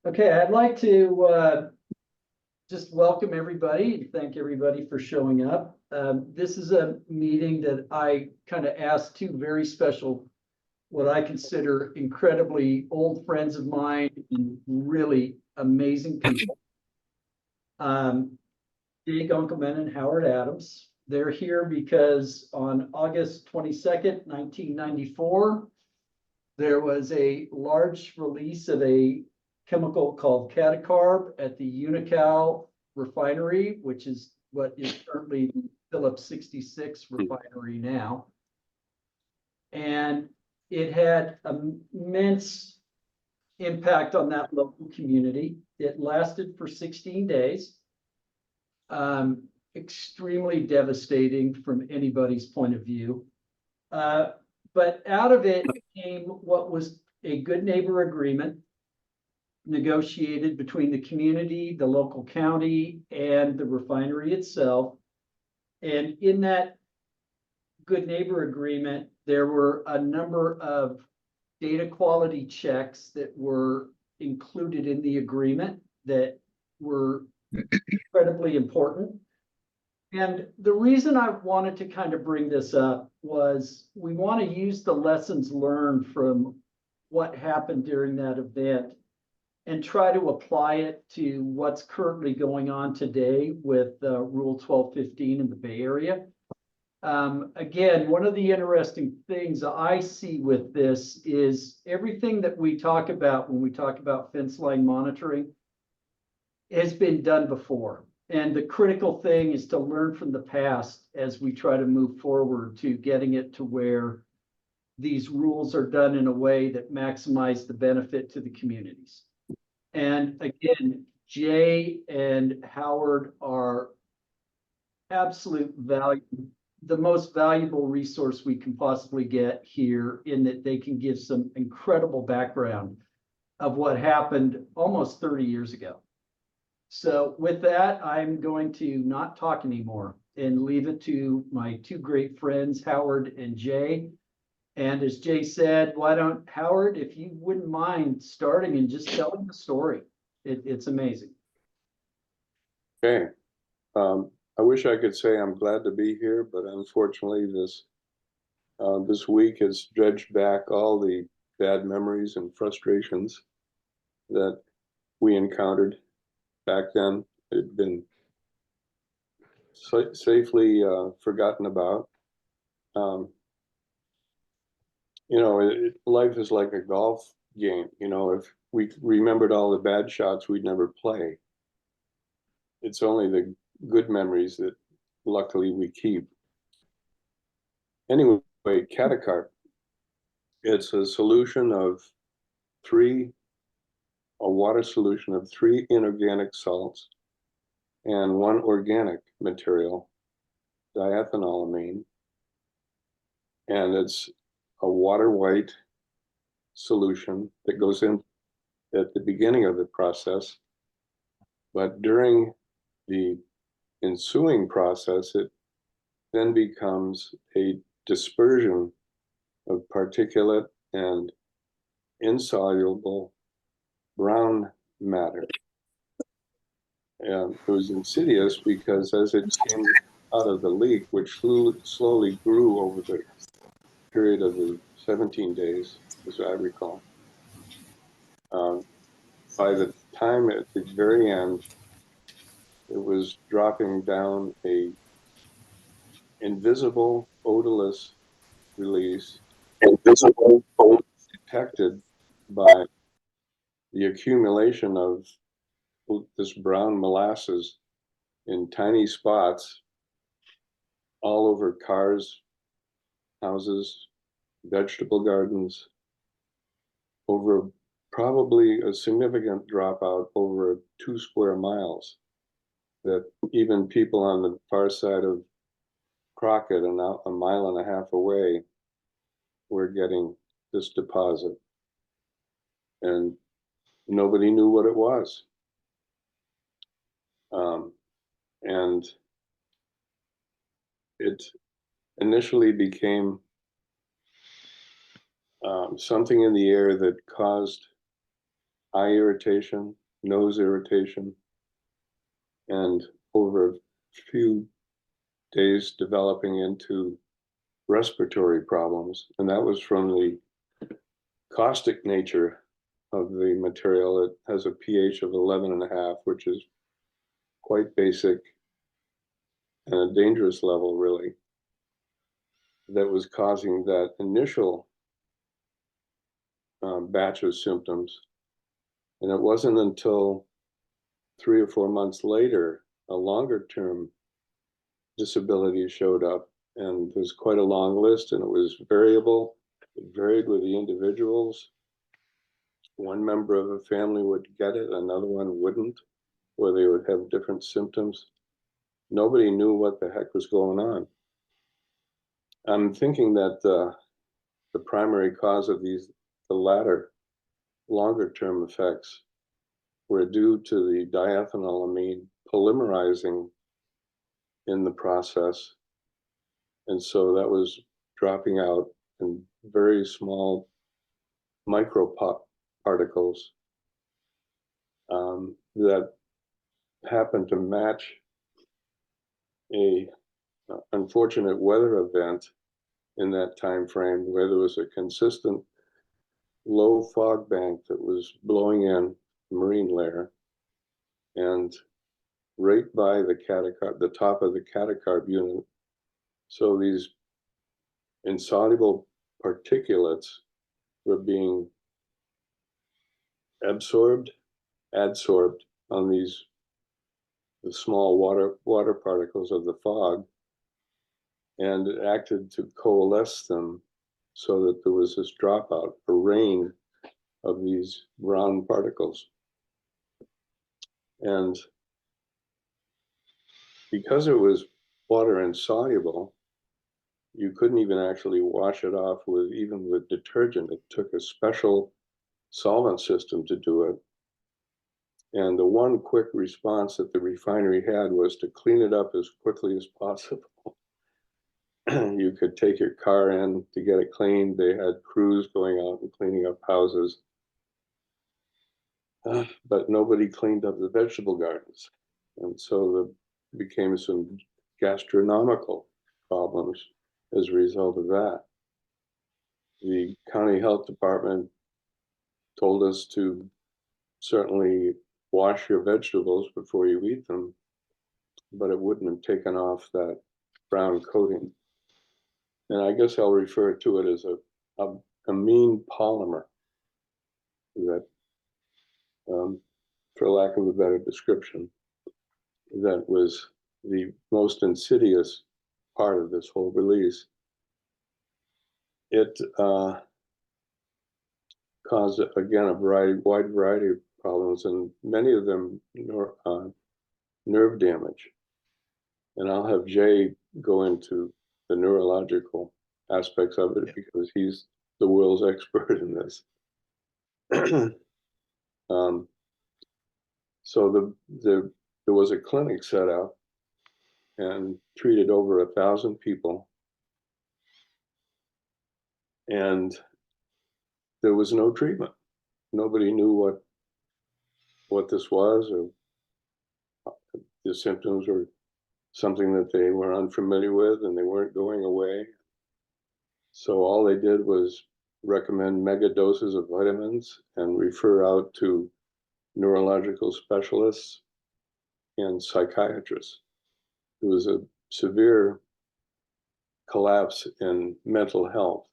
Okay, I'd like to just welcome everybody and thank everybody for showing up. This is a meeting that I kind of asked two very special, what I consider incredibly old friends of mine and really amazing people. Jay Gunkelman and Howard Adams. They're here because on August 22nd, 1994, there was a large release of a chemical called Catacarb at the Unocal refinery, which is what is currently the Phillips 66 refinery now. And it had immense impact on that local community. It lasted for 16 days. Extremely devastating from anybody's point of view. But out of it came what was a good neighbor agreement negotiated between the community, the local county, and the refinery itself. And in that good neighbor agreement, there were a number of data quality checks that were included in the agreement that were incredibly important. And the reason I wanted to kind of bring this up was we want to use the lessons learned from what happened during that event and try to apply it to what's currently going on today with Rule 1215 in the Bay Area. Again, one of the interesting things I see with this is everything that we talk about when we talk about fence line monitoring has been done before. And the critical thing is to learn from the past as we try to move forward to getting it to where these rules are done in a way that maximize the benefit to the communities. And again, Jay and Howard are absolute value, the most valuable resource we can possibly get here, in that they can give some incredible background of what happened almost 30 years ago. So with that, I'm going to not talk anymore and leave it to my two great friends, Howard and Jay. And as Jay said, why don't, Howard, if you wouldn't mind starting and just telling the story. It's amazing. Okay. I wish I could say I'm glad to be here, but unfortunately this week has dredged back all the bad memories and frustrations that we encountered back then. It had been safely forgotten about. Life is like a golf game. If we remembered all the bad shots, we'd never play. It's only the good memories that luckily we keep. Anyway, Catacarb, it's a water solution of 3 inorganic salts and 1 organic material, diethanolamine. And it's a water white solution that goes in at the beginning of the process. But during the ensuing process, it then becomes a dispersion of particulate and insoluble brown matter. And it was insidious because as it came out of the leak, which slowly grew over the period of the 17 days, as I recall, by the time at the very end, it was dropping down a invisible odorless release, detected by the accumulation of this brown molasses in tiny spots all over cars, houses, vegetable gardens, over probably a significant dropout over 2 square miles, that even people on the far side of Crockett and out a mile and a half away were getting this deposit. And nobody knew what it was. And it initially became something in the air that caused eye irritation, nose irritation, and over a few days developing into respiratory problems. And that was from the caustic nature of the material. It has a pH of 11.5, which is quite basic and a dangerous level, really, that was causing that initial batch of symptoms. And it wasn't until 3 or 4 months later, a longer term disability showed up. And there's quite a long list, and it was variable. It varied with the individuals. One member of a family would get it, another one wouldn't, or they would have different symptoms. Nobody knew what the heck was going on. I'm thinking that the primary cause of the latter longer term effects were due to the diethanolamine polymerizing in the process. And so that was dropping out in very small microparticles that happened to match a unfortunate weather event in that time frame where there was a consistent low fog bank that was blowing in the marine layer, and right by the catacarb, the top of the catacarb unit. So these insoluble particulates were being adsorbed on the small water particles of the fog, and it acted to coalesce them so that there was this dropout, a rain of these brown particles. And because it was water insoluble, you couldn't even actually wash it off even with detergent. It took a special solvent system to do it. And the one quick response that the refinery had was to clean it up as quickly as possible. You could take your car in to get it cleaned. They had crews going out and cleaning up houses. But nobody cleaned up the vegetable gardens. And so there became some gastronomical problems as a result of that. The county health department told us to certainly wash your vegetables before you eat them, but it wouldn't have taken off that brown coating. And I guess I'll refer to it as a amine polymer that, for lack of a better description, that was the most insidious part of this whole release. It caused, again, wide variety of problems, and many of them nerve damage. And I'll have Jay go into the neurological aspects of it because he's the world's expert in this. So there was a clinic set up and treated over 1,000 people, and there was no treatment. Nobody knew what this was, or the symptoms were something that they were unfamiliar with, and they weren't going away. So all they did was recommend mega doses of vitamins and refer out to neurological specialists and psychiatrists. There was a severe collapse in mental health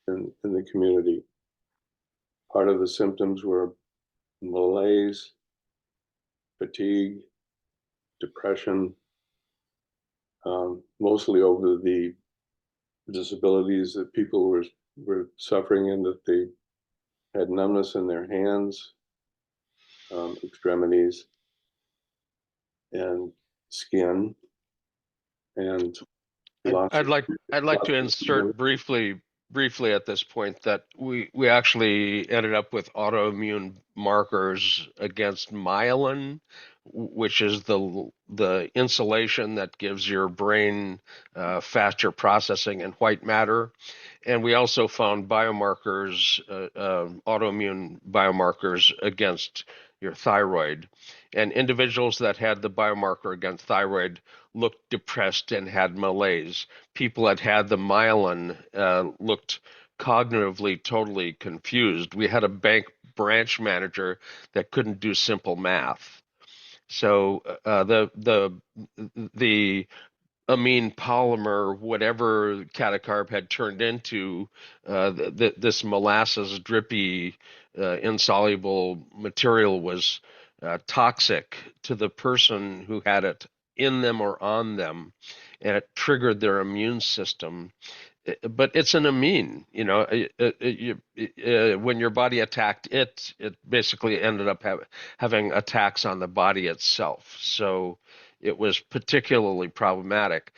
in the community. Part of the symptoms were malaise, fatigue, depression, mostly over the disabilities that people were suffering in, that they had numbness in their hands, extremities, and skin, and I'd like to insert briefly at this point that we actually ended up with autoimmune markers against myelin, which is the insulation that gives your brain faster processing in white matter. And we also found biomarkers, autoimmune biomarkers against your thyroid. And individuals that had the biomarker against thyroid looked depressed and had malaise. People that had the myelin looked cognitively totally confused. We had a bank branch manager that couldn't do simple math. So the amine polymer, whatever Catacarb had turned into, this molasses drippy, insoluble material was toxic to the person who had it in them or on them, and it triggered their immune system. But it's an amine, when your body attacked it, it basically ended up having attacks on the body itself. So it was particularly problematic.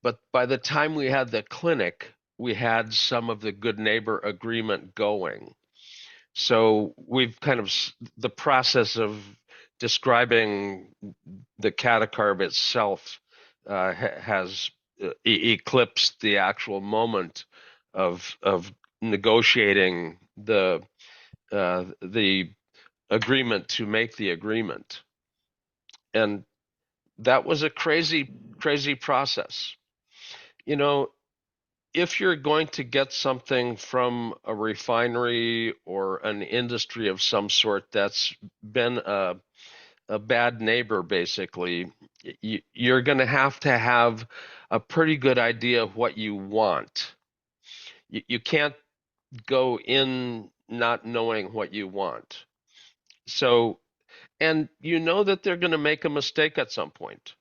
But by the time we had the clinic, we had some of the good neighbor agreement going. So we've kind of the process of describing the catacarb itself has eclipsed the actual moment of negotiating the agreement to make the agreement, and that was a crazy process. You know, if you're going to get something from a refinery or an industry of some sort that's been a bad neighbor, basically, you're going to have a pretty good idea of what you want. You can't go in not knowing what you want. So, and you know that they're going to make a mistake at some point.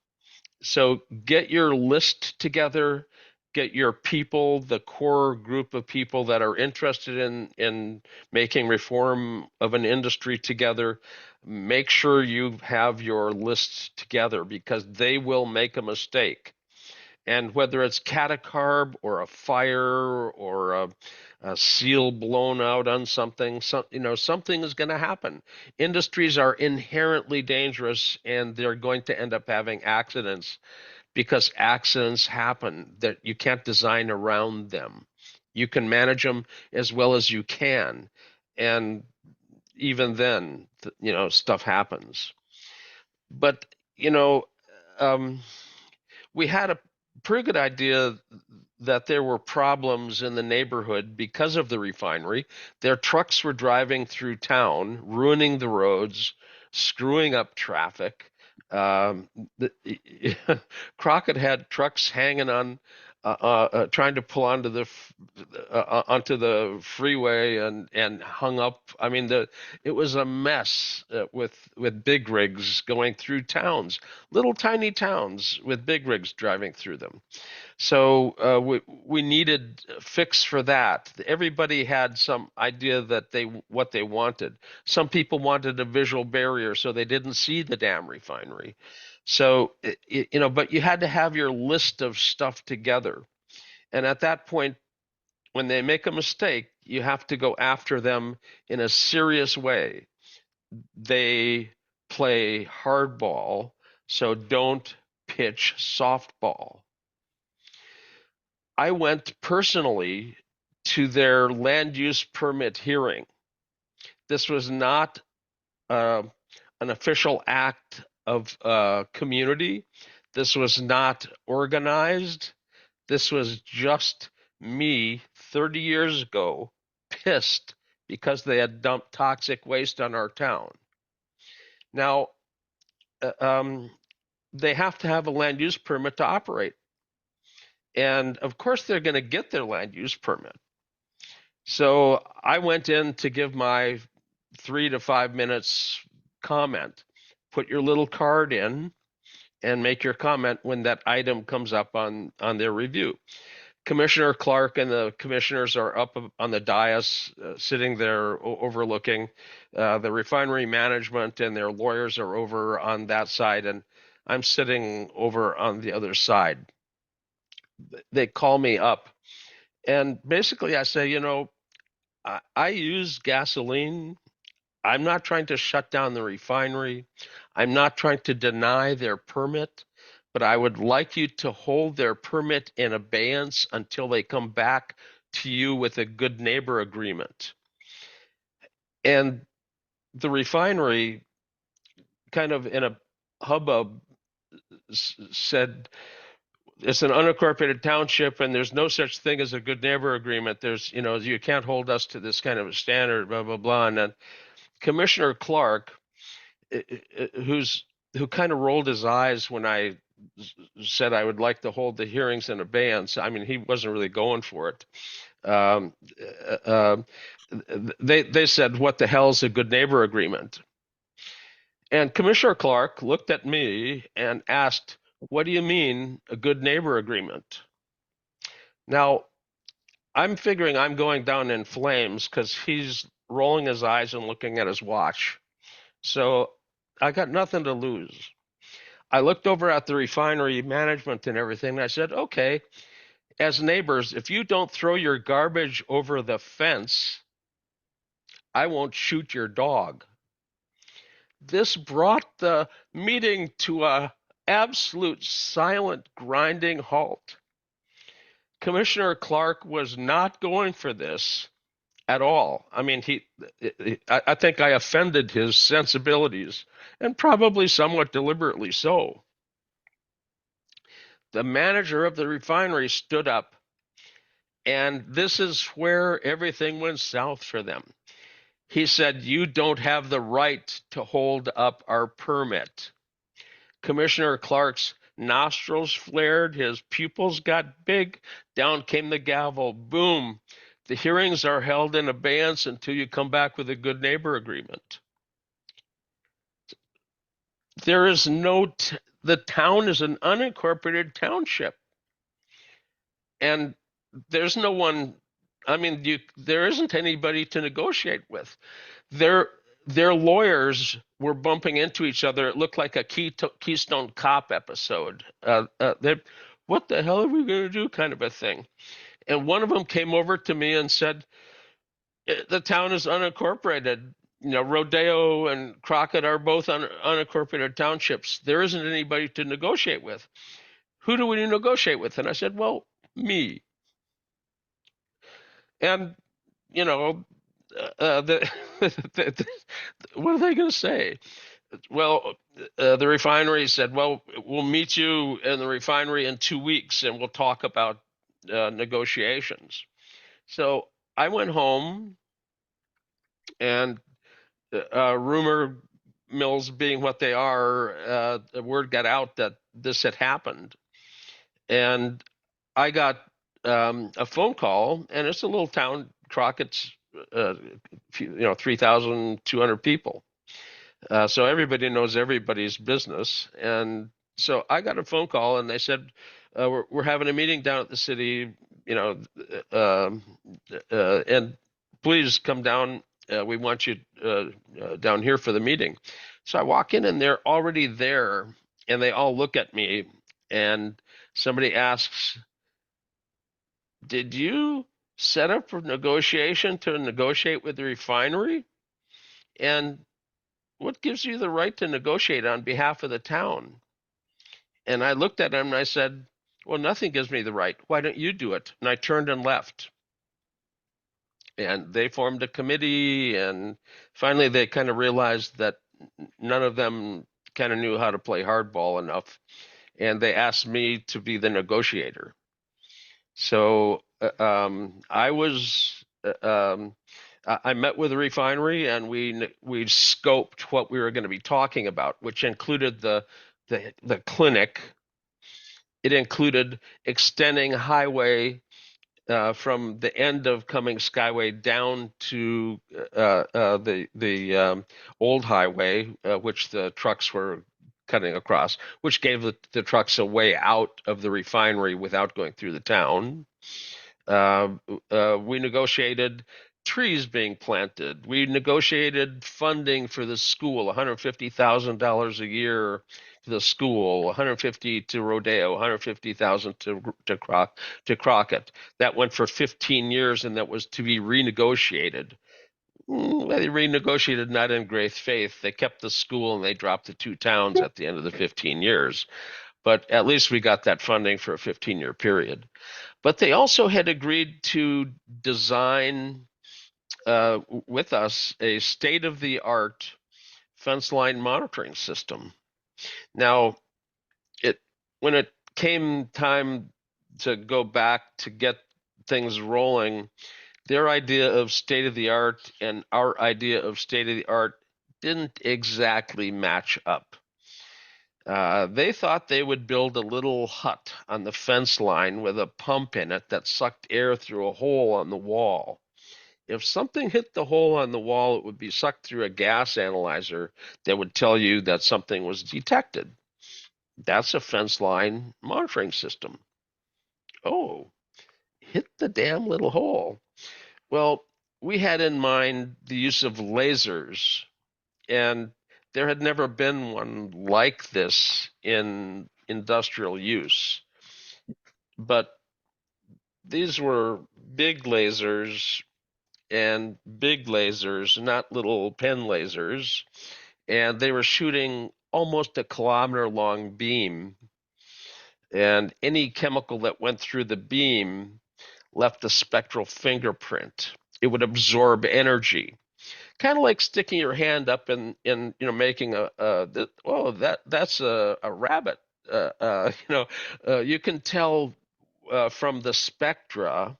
So get your list together, get your people, the core group of people that are interested in making reform of an industry together. Make sure you have your lists together because they will make a mistake. And whether it's catacarb or a fire or a seal blown out on something, something is going to happen. Industries are inherently dangerous, and they're going to end up having accidents because accidents happen that you can't design around them. You can manage them as well as you can, and even then, stuff happens. But you know, um, we had a pretty good idea that there were problems in the neighborhood because of the refinery. Their trucks were driving through town, ruining the roads, screwing up traffic. Um, the, Crockett had trucks hanging on, trying to pull onto the freeway and hung up. I mean, it was a mess with big rigs going through towns, little tiny towns with big rigs driving through them. So we needed a fix for that. Everybody had some idea that what they wanted. Some people wanted a visual barrier so they didn't see the damn refinery. So but you had to have your list of stuff together. And at that point, when they make a mistake, you have to go after them in a serious way. They play hardball, so don't pitch softball. I went personally to their land use permit hearing. This was not an official act of community. This was not organized. This was just me 30 years ago, pissed because they had dumped toxic waste on our town. Now, they have to have a land use permit to operate. And of course, they're going to get their land use permit. So I went in to give my 3 to 5 minutes comment. Put your little card in and make your comment when that item comes up on their review. Commissioner Clark and the commissioners are up on the dais, sitting there overlooking. The refinery management and their lawyers are over on that side, and I'm sitting over on the other side. They call me up, and basically I say, I use gasoline. I'm not trying to shut down the refinery. I'm not trying to deny their permit, but I would like you to hold their permit in abeyance until they come back to you with a good neighbor agreement. And the refinery, kind of in a hubbub, said, it's an unincorporated township and there's no such thing as a good neighbor agreement. There's, you can't hold us to this kind of a standard, blah, blah, blah. And then Commissioner Clark, who kind of rolled his eyes when I said I would like to hold the hearings in abeyance. I mean, he wasn't really going for it. Um, uh, they said, "What the hell is a good neighbor agreement?" And Commissioner Clark looked at me and asked, "What do you mean a good neighbor agreement?" Now, I'm figuring I'm going down in flames because he's rolling his eyes and looking at his watch. So I got nothing to lose. I looked over at the refinery management and everything, and I said, okay, as neighbors, if you don't throw your garbage over the fence, I won't shoot your dog. This brought the meeting to a absolute silent grinding halt. Commissioner Clark was not going for this at all. I mean, I think I offended his sensibilities, and probably somewhat deliberately so. The manager of the refinery stood up, and this is where everything went south for them. He said, "You don't have the right to hold up our permit." Commissioner Clark's nostrils flared, his pupils got big, down came the gavel. Boom. The hearings are held in abeyance until you come back with a good neighbor agreement. There is the town is an unincorporated township. And there's no one, I mean, there isn't anybody to negotiate with. Their their lawyers were bumping into each other. It looked like a Keystone Cop episode. What the hell are we going to do, kind of a thing. And one of them came over to me and said, the town is unincorporated. Rodeo and Crockett are both unincorporated townships. There isn't anybody to negotiate with. Who do we negotiate with? And I said, well, me. And you know, the, what are they going to say? Well, the refinery said, well, we'll meet you in the refinery in 2 weeks and we'll talk about negotiations. So I went home, and rumor mills being what they are, the word got out that this had happened. And I got a phone call, and it's a little town, Crockett's, 3,200 people. So everybody knows everybody's business. And so I got a phone call, and they said, we're having a meeting down at the city, and please come down. We want you down here for the meeting. So I walk in, and they're already there, and they all look at me, and somebody asks, did you set up for negotiation to negotiate with the refinery? And what gives you the right to negotiate on behalf of the town? And I looked at him and I said, well, nothing gives me the right. Why don't you do it? And I turned and left. And they formed a committee, and finally they kind of realized that none of them kind of knew how to play hardball enough. And they asked me to be the negotiator. So I was I met with the refinery, and we scoped what we were going to be talking about, which included the clinic. It included extending highway from the end of Cummings Skyway down to the old highway, which the trucks were cutting across, which gave the trucks a way out of the refinery without going through the town. We negotiated trees being planted. We negotiated funding for the school, $150,000 a year to the school, 150 to Rodeo, 150,000 to Crockett. That went for 15 years, and that was to be renegotiated. They renegotiated not in great faith. They kept the school and they dropped the 2 towns at the end of the 15 years. But at least we got that funding for a 15-year period. But they also had agreed to design with us a state-of-the-art fence line monitoring system. Now, it when it came time to go back to get things rolling, their idea of state of the art and our idea of state of the art didn't exactly match up. They thought they would build a little hut on the fence line with a pump in it that sucked air through a hole on the wall. If something hit the hole on the wall, it would be sucked through a gas analyzer that would tell you that something was detected. That's a fence line monitoring system. Oh, hit the damn little hole. Well, we had in mind the use of lasers, and there had never been one like this in industrial use. But these were big lasers and big lasers, not little pen lasers, and they were shooting almost a kilometer long beam. And any chemical that went through the beam left a spectral fingerprint. It would absorb energy, kind of like sticking your hand up in making that's a rabbit. You can tell from the spectra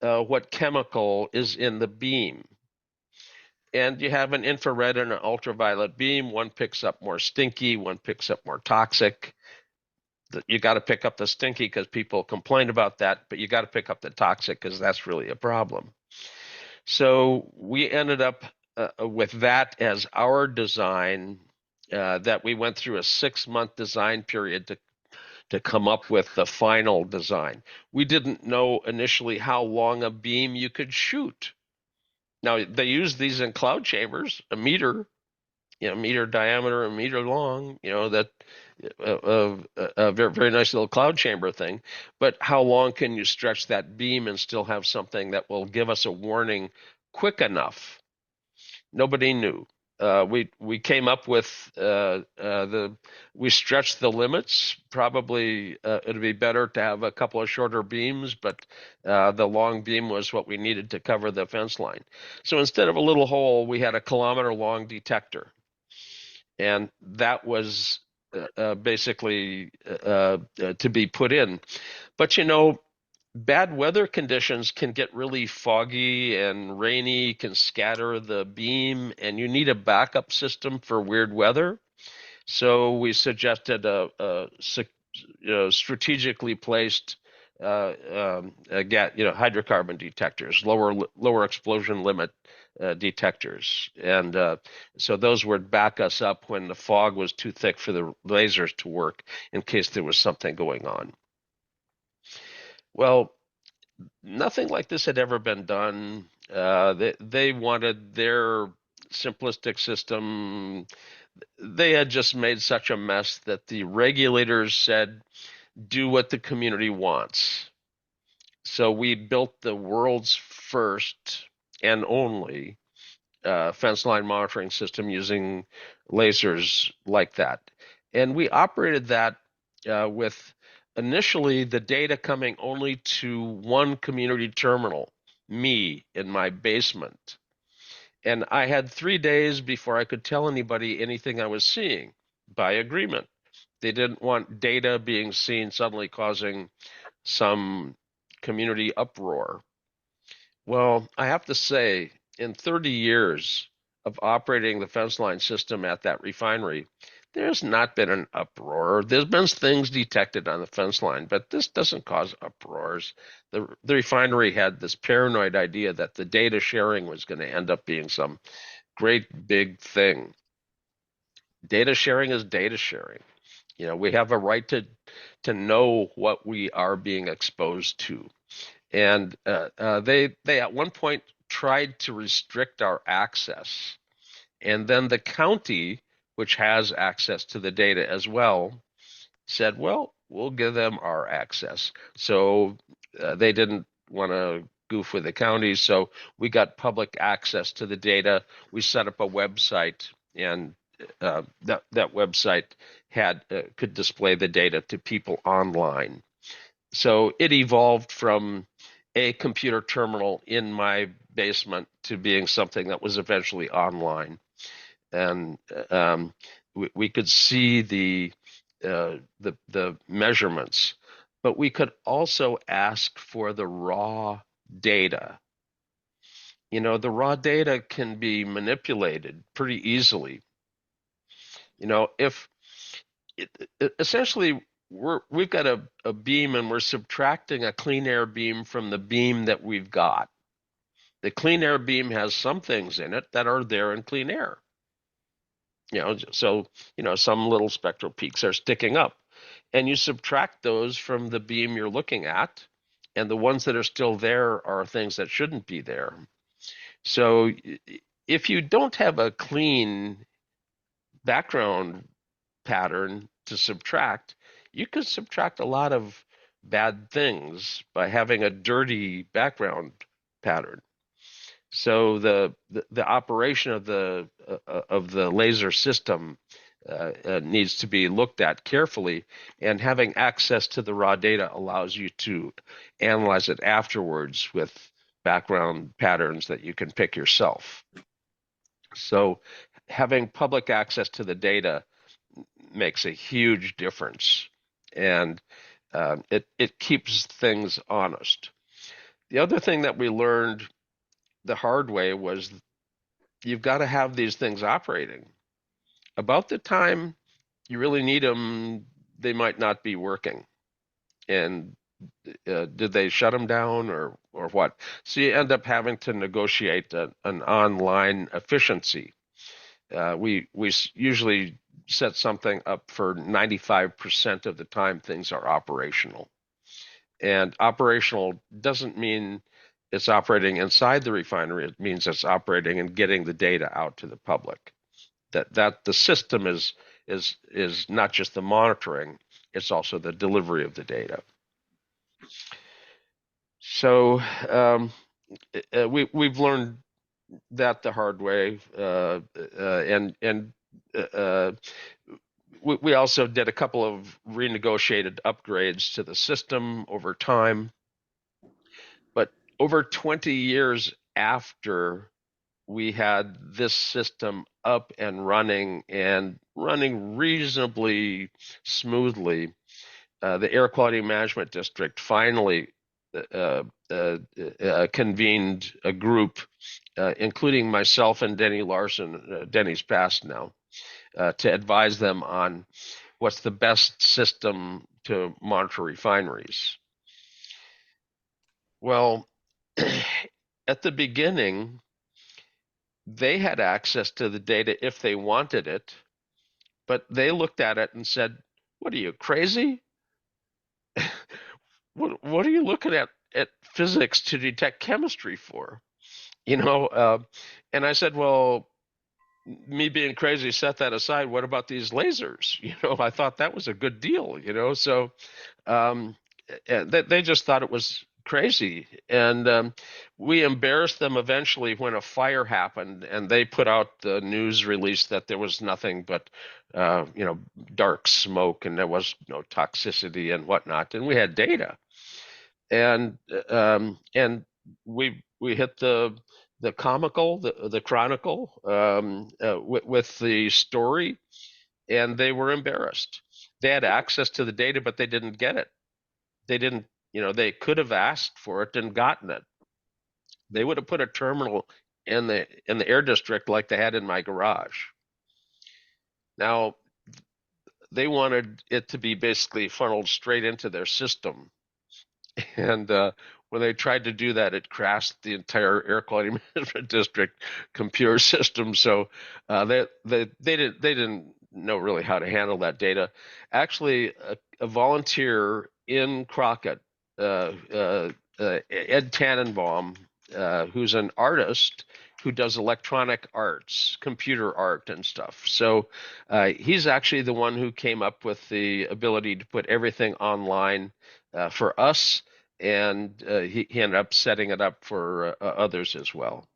what chemical is in the beam. And you have an infrared and an ultraviolet beam. One picks up more stinky, one picks up more toxic. You got to pick up the stinky because people complain about that, but you got to pick up the toxic because that's really a problem. So we ended up with that as our design, that we went through a 6-month design period to come up with the final design. We didn't know initially how long a beam you could shoot. Now they use these in cloud chambers, a meter, meter diameter, a meter long, that a very, very nice little cloud chamber thing. But how long can you stretch that beam and still have something that will give us a warning quick enough? Nobody knew. We came up with we stretched the limits. Probably it'd be better to have a couple of shorter beams, but the long beam was what we needed to cover the fence line. So instead of a little hole, we had a kilometer long detector, and that was basically to be put in. But bad weather conditions can get really foggy and rainy, can scatter the beam, and you need a backup system for weird weather. So we suggested a strategically placed hydrocarbon detectors, lower explosion limit detectors, and so those would back us up when the fog was too thick for the lasers to work in case there was something going on. Well, nothing like this had ever been done. They wanted their simplistic system. They had just made such a mess that the regulators said, do what the community wants. So we built the world's first and only fence line monitoring system using lasers like that. And we operated that with initially the data coming only to one community terminal, me in my basement. And I had 3 days before I could tell anybody anything I was seeing by agreement. They didn't want data being seen suddenly causing some community uproar. Well, I have to say, in 30 years of operating the fence line system at that refinery, there's not been an uproar. There's been things detected on the fence line, but this doesn't cause uproars. The refinery had this paranoid idea that the data sharing was going to end up being some great big thing. Data sharing is data sharing. We have a right to know what we are being exposed to. And they at one point tried to restrict our access. And then the county, which has access to the data as well, said, well, we'll give them our access. So they didn't want to goof with the counties. So we got public access to the data. We set up a website, and that website could display the data to people online. So it evolved from a computer terminal in my basement to being something that was eventually online, and we could see the measurements, but we could also ask for the raw data. The raw data can be manipulated pretty easily. If essentially we've got a beam and we're subtracting a clean air beam from the beam that we've got. The clean air beam has some things in it that are there in clean air. So some little spectral peaks are sticking up, and you subtract those from the beam you're looking at, and the ones that are still there are things that shouldn't be there. So if you don't have a clean background pattern to subtract, you could subtract a lot of bad things by having a dirty background pattern. So the operation of the laser system needs to be looked at carefully, and having access to the raw data allows you to analyze it afterwards with background patterns that you can pick yourself. So having public access to the data makes a huge difference, and it keeps things honest. The other thing that we learned the hard way was you've got to have these things operating. About the time you really need them, they might not be working. And did they shut them down or what? So you end up having to negotiate an online efficiency. We usually set something up for 95% of the time things are operational. And operational doesn't mean it's operating inside the refinery. It means it's operating and getting the data out to the public. That the system is not just the monitoring, it's also the delivery of the data. So we've learned that the hard way, and we also did a couple of renegotiated upgrades to the system over time. But over 20 years after we had this system up and running reasonably smoothly, the Air Quality Management District finally convened a group, including myself and Denny Larson. Denny's passed now, to advise them on what's the best system to monitor refineries. Well, at the beginning, they had access to the data if they wanted it, but they looked at it and said, "What are you, crazy? What are you looking at physics to detect chemistry for?" And I said, "Well, me being crazy, set that aside. What about these lasers?" I thought that was a good deal. So they just thought it was crazy, and we embarrassed them eventually when a fire happened, and they put out the news release that there was nothing but dark smoke, and there was no toxicity and whatnot, and we had data, and we hit the comical, the chronicle, with the story, and they were embarrassed. They had access to the data, but they didn't get it. They didn't, they could have asked for it and gotten it. They would have put a terminal in the air district like they had in my garage. Now, they wanted it to be basically funneled straight into their system. And when they tried to do that, it crashed the entire Air Quality Management District computer system. So they didn't know really how to handle that data. Actually, a volunteer in Crockett, Ed Tannenbaum, who's an artist who does electronic arts, computer art and stuff. So he's actually the one who came up with the ability to put everything online for us and he ended up setting it up for others as well.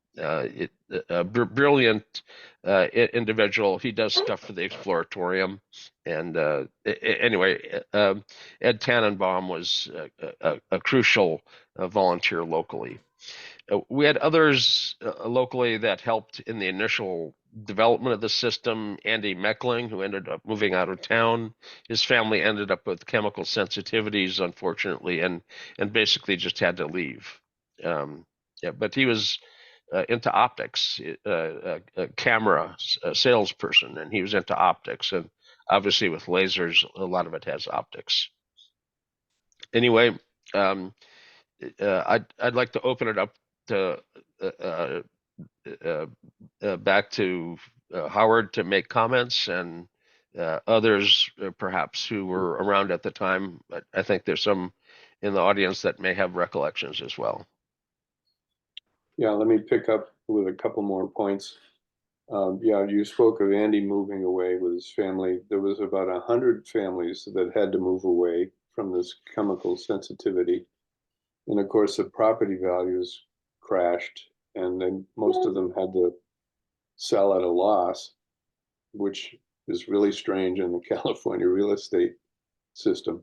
Brilliant individual. He does stuff for the Exploratorium, and anyway, Ed Tannenbaum was a crucial volunteer locally. We had others locally that helped in the initial development of the system. Andy Meckling, who ended up moving out of town. His family ended up with chemical sensitivities, unfortunately, and basically just had to leave. Yeah, but he was into optics, a camera salesperson, and he was into optics. And obviously, with lasers, a lot of it has optics. Anyway, I'd like to open it up to back to Howard to make comments and others perhaps who were around at the time. But I think there's some in the audience that may have recollections as well. Yeah, let me pick up with a couple more points. Yeah, you spoke of Andy moving away with his family. There was about 100 families that had to move away from this chemical sensitivity. And of course, the property values crashed, and then most of them had to sell at a loss, which is really strange in the California real estate system.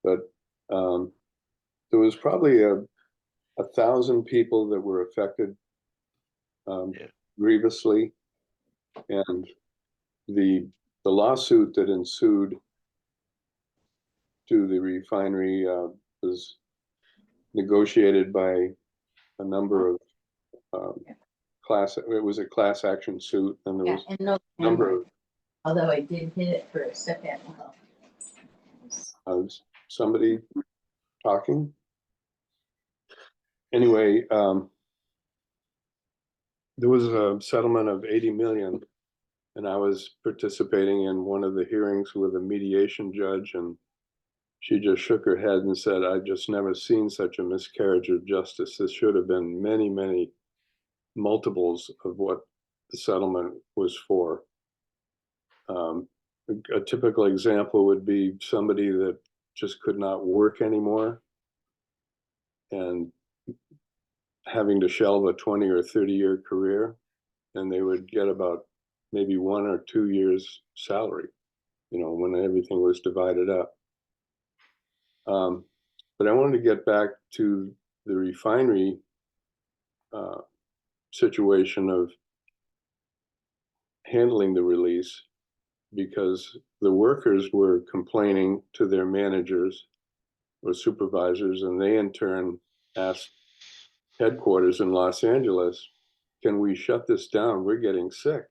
But there was probably 1,000 people that were affected grievously, and the lawsuit that ensued to the refinery was negotiated by a number of it was a class action suit, and there was no a number of although I did hit it for a second. somebody talking. Anyway, there was a settlement of 80 million, and I was participating in one of the hearings with a mediation judge, and she just shook her head and said, "I've just never seen such a miscarriage of justice. This should have been many, many multiples of what the settlement was for." A typical example would be somebody that just could not work anymore and having to shelve a 20 or 30-year career, and they would get about maybe 1 or 2 years salary, when everything was divided up. But I wanted to get back to the refinery situation of handling the release, because the workers were complaining to their managers or supervisors, and they in turn asked headquarters in Los Angeles, "Can we shut this down? We're getting sick."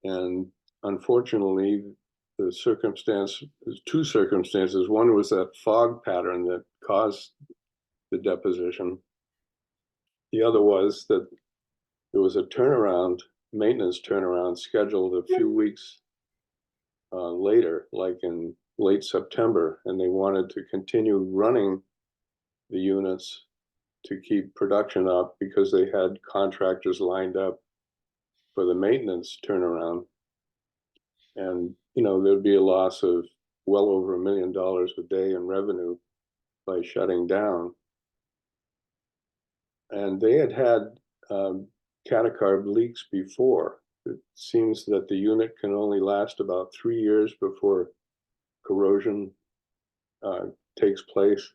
And unfortunately, two circumstances. One was that fog pattern that caused the deposition. The other was that there was a maintenance turnaround scheduled a few weeks later, like in late September, and they wanted to continue running the units to keep production up because they had contractors lined up for the maintenance turnaround. And, there'd be a loss of well over $1 million a day in revenue by shutting down. And they had Catacarb leaks before. It seems that the unit can only last about 3 years before corrosion takes place.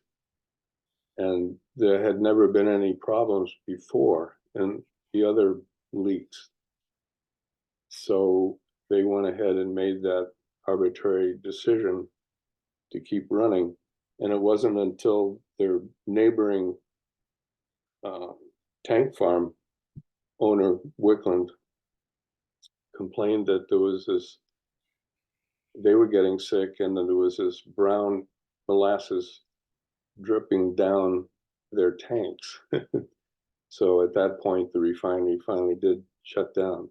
And there had never been any problems before in the other leaks. So they went ahead and made that arbitrary decision to keep running. And it wasn't until their neighboring tank farm owner, Wickland, complained that they were getting sick, and then there was this brown molasses dripping down their tanks. So at that point, the refinery finally did shut down.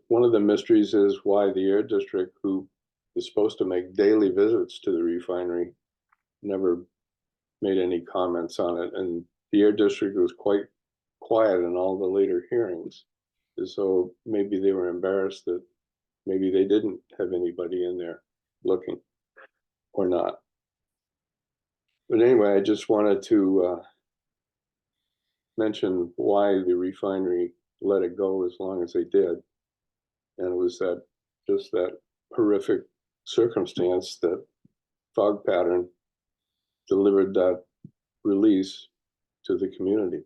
One of the mysteries is why the Air District, who is supposed to make daily visits to the refinery, never made any comments on it. And the Air District was quite quiet in all the later hearings. So maybe they were embarrassed that maybe they didn't have anybody in there looking, or not. But anyway, I just wanted to mention why the refinery let it go as long as they did. And it was just that horrific circumstance, that fog pattern delivered that release to the community.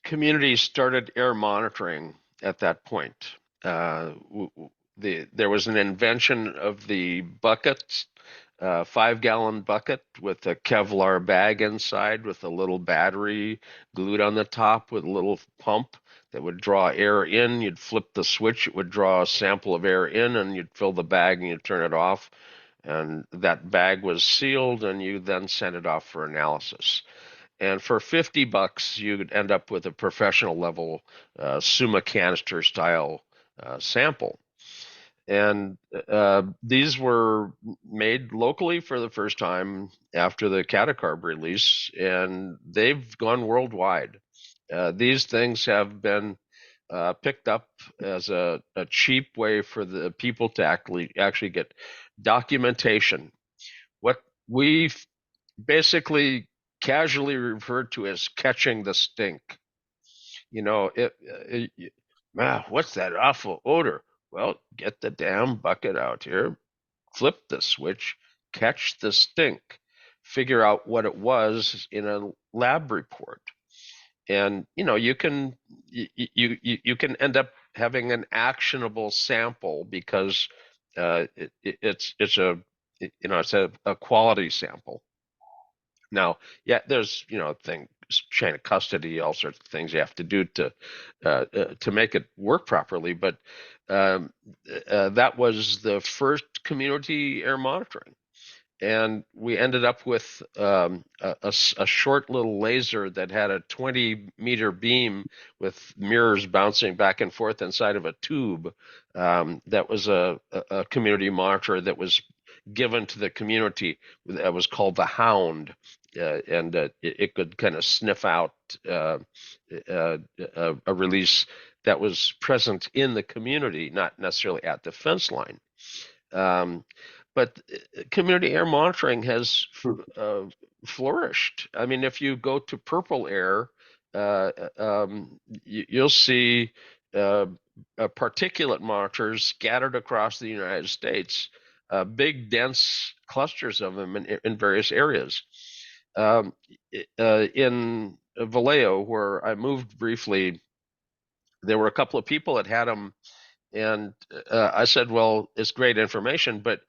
Communities started air monitoring at that point. There was an invention of the buckets, 5-gallon bucket with a Kevlar bag inside with a little battery glued on the top with a little pump that would draw air in. You'd flip the switch, it would draw a sample of air in, and you'd fill the bag and you'd turn it off. And that bag was sealed, and you then sent it off for analysis. And for $50, you'd end up with a professional level Summa canister style sample. And these were made locally for the first time after the Catacarb release, and they've gone worldwide. These things have been picked up as a cheap way for the people to actually get documentation. What we basically casually referred to as catching the stink. You know, man, what's that awful odor? Well, get the damn bucket out here, flip the switch, catch the stink, figure out what it was in a lab report. And you can end up having an actionable sample because it's a quality sample. Now, yeah, there's thing chain of custody, all sorts of things you have to do to make it work properly. But that was the first community air monitoring, and we ended up with a short little laser that had a 20-meter beam with mirrors bouncing back and forth inside of a tube. That was a community monitor that was given to the community. That was called the Hound, and it could kind of sniff out a release that was present in the community, not necessarily at the fence line. But community air monitoring has flourished. I mean, if you go to Purple Air, you'll see particulate monitors scattered across the United States, big, dense clusters of them in various areas. In Vallejo, where I moved briefly, there were a couple of people that had them, and I said, well, it's great information, but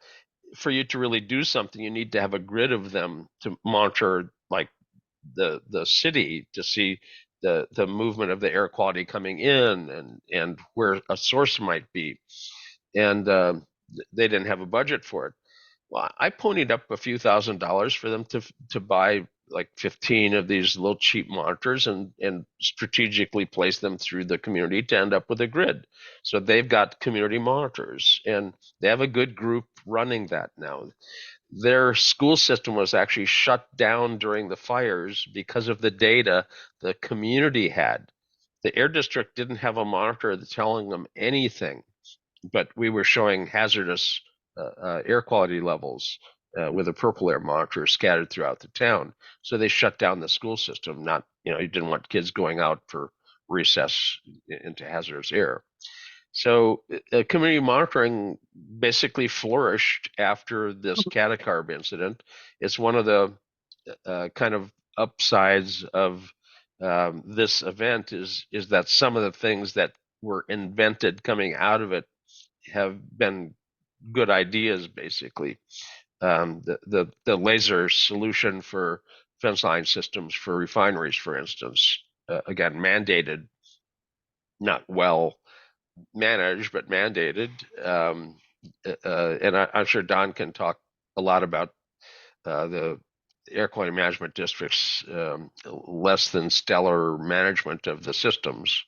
for you to really do something, you need to have a grid of them to monitor, like the city, to see the movement of the air quality coming in and where a source might be. And they didn't have a budget for it. Well, I ponied up a few $1,000s for them to buy like 15 of these little cheap monitors and strategically place them through the community to end up with a grid. So they've got community monitors, and they have a good group running that now. Their school system was actually shut down during the fires because of the data the community had. The air district didn't have a monitor telling them anything, but we were showing hazardous air quality levels with a Purple Air monitor scattered throughout the town. So they shut down the school system. Not, you didn't want kids going out for recess into hazardous air. So community monitoring basically flourished after this Catacarb incident. It's one of the kind of upsides of this event is that some of the things that were invented coming out of it have been good ideas, basically. The laser solution for fence line systems for refineries, for instance, again, mandated, not well managed, but mandated. And I'm sure Don can talk a lot about the air quality management district's less than stellar management of the systems.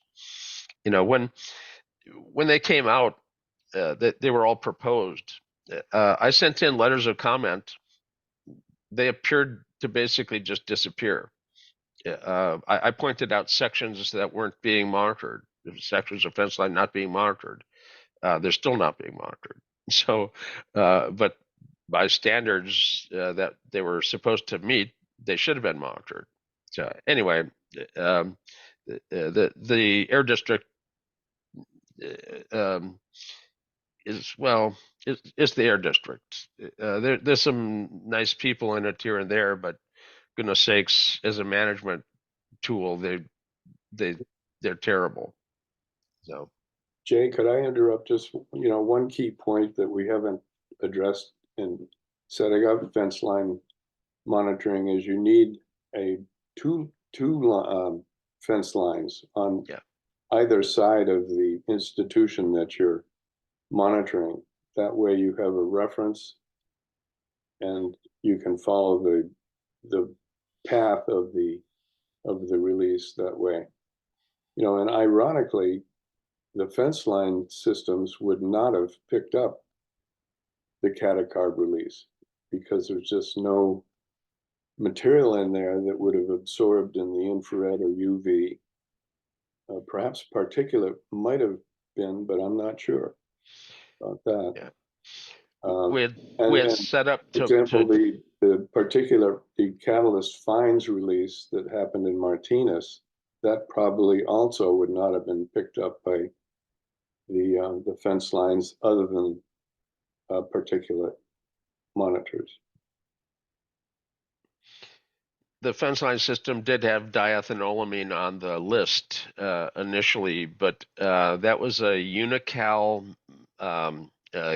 When they came out, they were all proposed. I sent in letters of comment. They appeared to basically just disappear. I pointed out sections that weren't being monitored, sections of fence line not being monitored. They're still not being monitored. So, but by standards that they were supposed to meet, they should have been monitored. So anyway, the air district um, is well, it's the air district. There's some nice people in it here and there, but goodness sakes, as a management tool, they they're terrible. So Jay, could I interrupt just, one key point that we haven't addressed in setting up fence line monitoring is you need a two fence lines on yeah, either side of the institution that you're monitoring. That way you have a reference and you can follow the path of the release that way. And ironically, the fence line systems would not have picked up the Catacarb release because there's just no material in there that would have absorbed in the infrared or UV. Perhaps particulate might have been, but I'm not sure about that. yeah. Um, We had and set up for to example, the catalyst fines release that happened in Martinez, that probably also would not have been picked up by the fence lines other than particulate monitors. the fence line system did have diethanolamine on the list initially, but that was a Unocal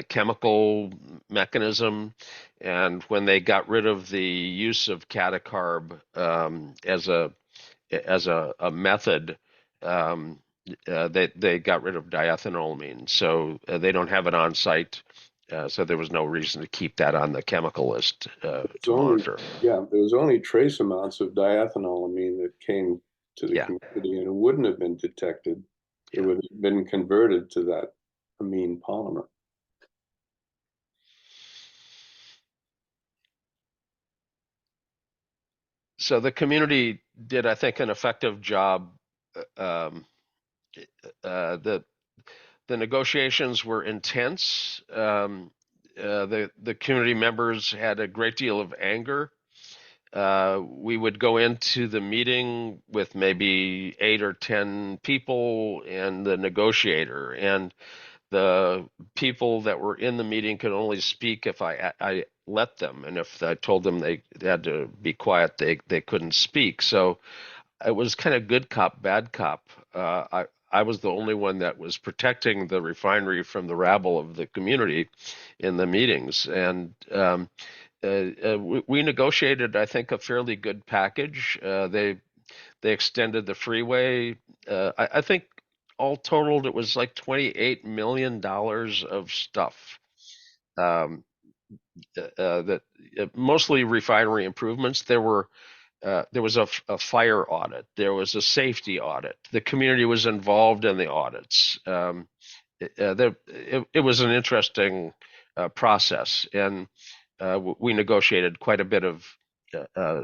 chemical mechanism, and when they got rid of the use of catacarb as a method, um, they got rid of diethanolamine, so they don't have it on site. So there was no reason to keep that on the chemical list to monitor. There was only trace amounts of diethanolamine that came to the Yeah, community, and it wouldn't have been detected. It yeah. would have been converted to that amine polymer. So the community did, I think, an effective job. Um, the negotiations were intense. The community members had a great deal of anger. We would go into the meeting with maybe 8 or 10 people and the negotiator, and the people that were in the meeting could only speak if I let them, and if I told them they had to be quiet, they couldn't speak. So it was kind of good cop, bad cop. I was the only one that was protecting the refinery from the rabble of the community in the meetings, and we negotiated, I think, a fairly good package. They extended the freeway. I think all totaled it was like $28 million of stuff. Um, that mostly refinery improvements. There was a fire audit. There was a safety audit. The community was involved in the audits. It was an interesting process, and we negotiated quite a bit of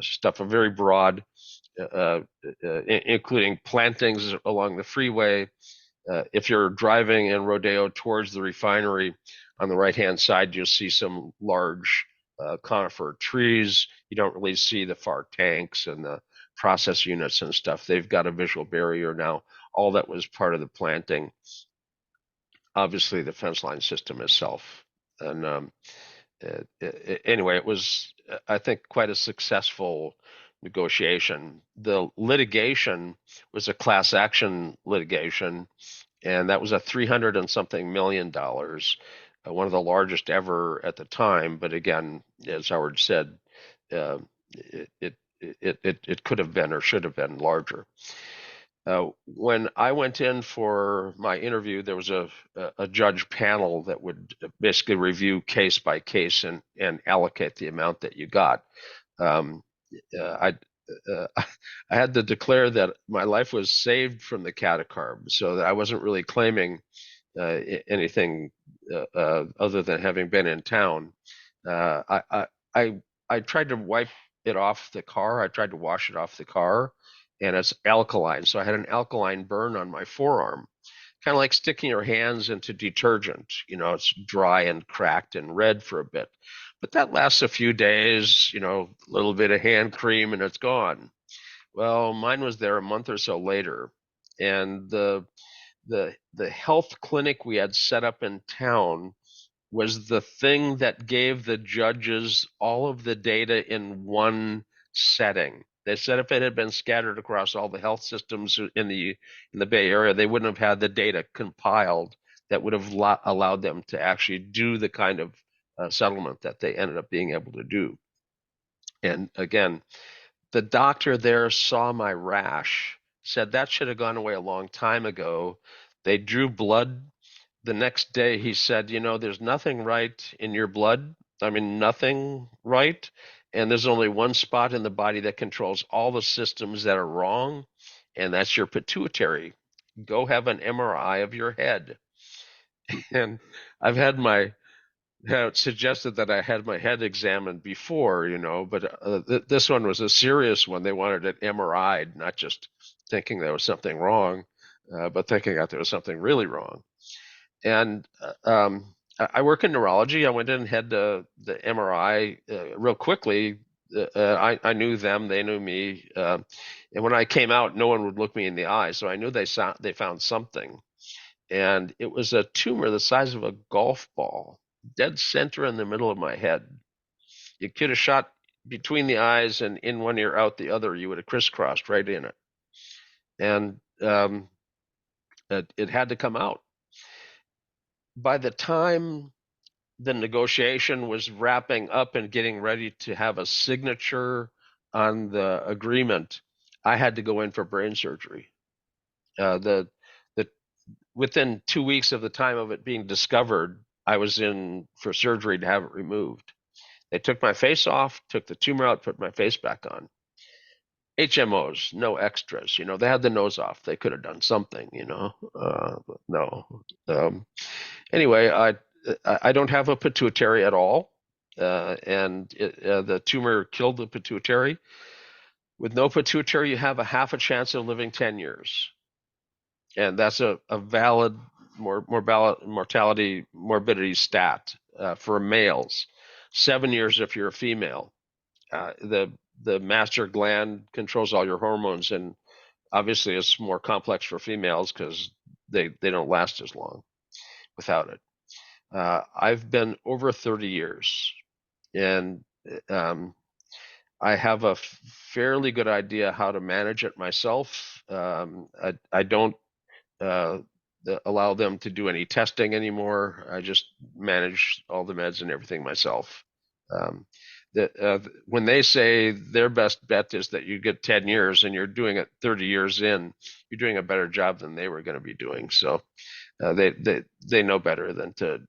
stuff, a very broad, including plantings along the freeway. If you're driving in Rodeo towards the refinery, on the right-hand side, you'll see some large conifer trees. You don't really see the far tanks and the process units and stuff. They've got a visual barrier now. All that was part of the planting. Obviously, the fence line system itself. And anyway, it was, I think, quite a successful negotiation. The litigation was a class action litigation, and that was a 300 and something $1 million, one of the largest ever at the time. But again, as Howard said, uh, it could have been or should have been larger. When I went in for my interview, there was a judge panel that would basically review case by case and allocate the amount that you got. Um, I I had to declare that my life was saved from the catacarb, so that I wasn't really claiming anything other than having been in town. Uh, I, I I I tried to wipe it off the car. I tried to wash it off the car, and it's alkaline, so I had an alkaline burn on my forearm, kind of like sticking your hands into detergent. It's dry and cracked and red for a bit. but that lasts a few days, you know, a little bit of hand cream and it's gone. Well, mine was there a month or so later, and the health clinic we had set up in town was the thing that gave the judges all of the data in one setting. They said if it had been scattered across all the health systems in the Bay Area, they wouldn't have had the data compiled that would have allowed them to actually do the kind of settlement that they ended up being able to do. And again, the doctor there saw my rash, said that should have gone away a long time ago. They drew blood. The next day he said, you know, there's nothing right in your blood. I mean, nothing right. And there's only one spot in the body that controls all the systems that are wrong, and that's your pituitary. Go have an MRI of your head. And I've had suggested that I had my head examined before, you know, but this one was a serious one. They wanted it MRI'd, not just thinking there was something wrong, but thinking that there was something really wrong. And I work in neurology. I went in and had the MRI real quickly. I knew them, they knew me, and when I came out, no one would look me in the eye, so I knew they found something, and it was a tumor the size of a golf ball, dead center in the middle of my head. You could have shot between the eyes and in one ear, out the other. You would have crisscrossed right in it, and it had to come out. By the time the negotiation was wrapping up and getting ready to have a signature on the agreement, I had to go in for brain surgery. The within 2 weeks of the time of it being discovered, I was in for surgery to have it removed. They took my face off, took the tumor out, put my face back on. HMOs, no extras. You know, they had the nose off. They could have done something. You know, no. Anyway, I don't have a pituitary at all, and the tumor killed the pituitary. With no pituitary, you have a half a chance of living 10 years, and that's a valid mortality morbidity stat for males. 7 years if you're a female. The master gland controls all your hormones, and obviously it's more complex for females because they don't last as long without it. I've been over 30 years, and I have a fairly good idea how to manage it myself. I don't allow them to do any testing anymore. I just manage all the meds and everything myself. When they say their best bet is that you get 10 years and you're doing it 30 years in, you're doing a better job than they were going to be doing. So they know better than to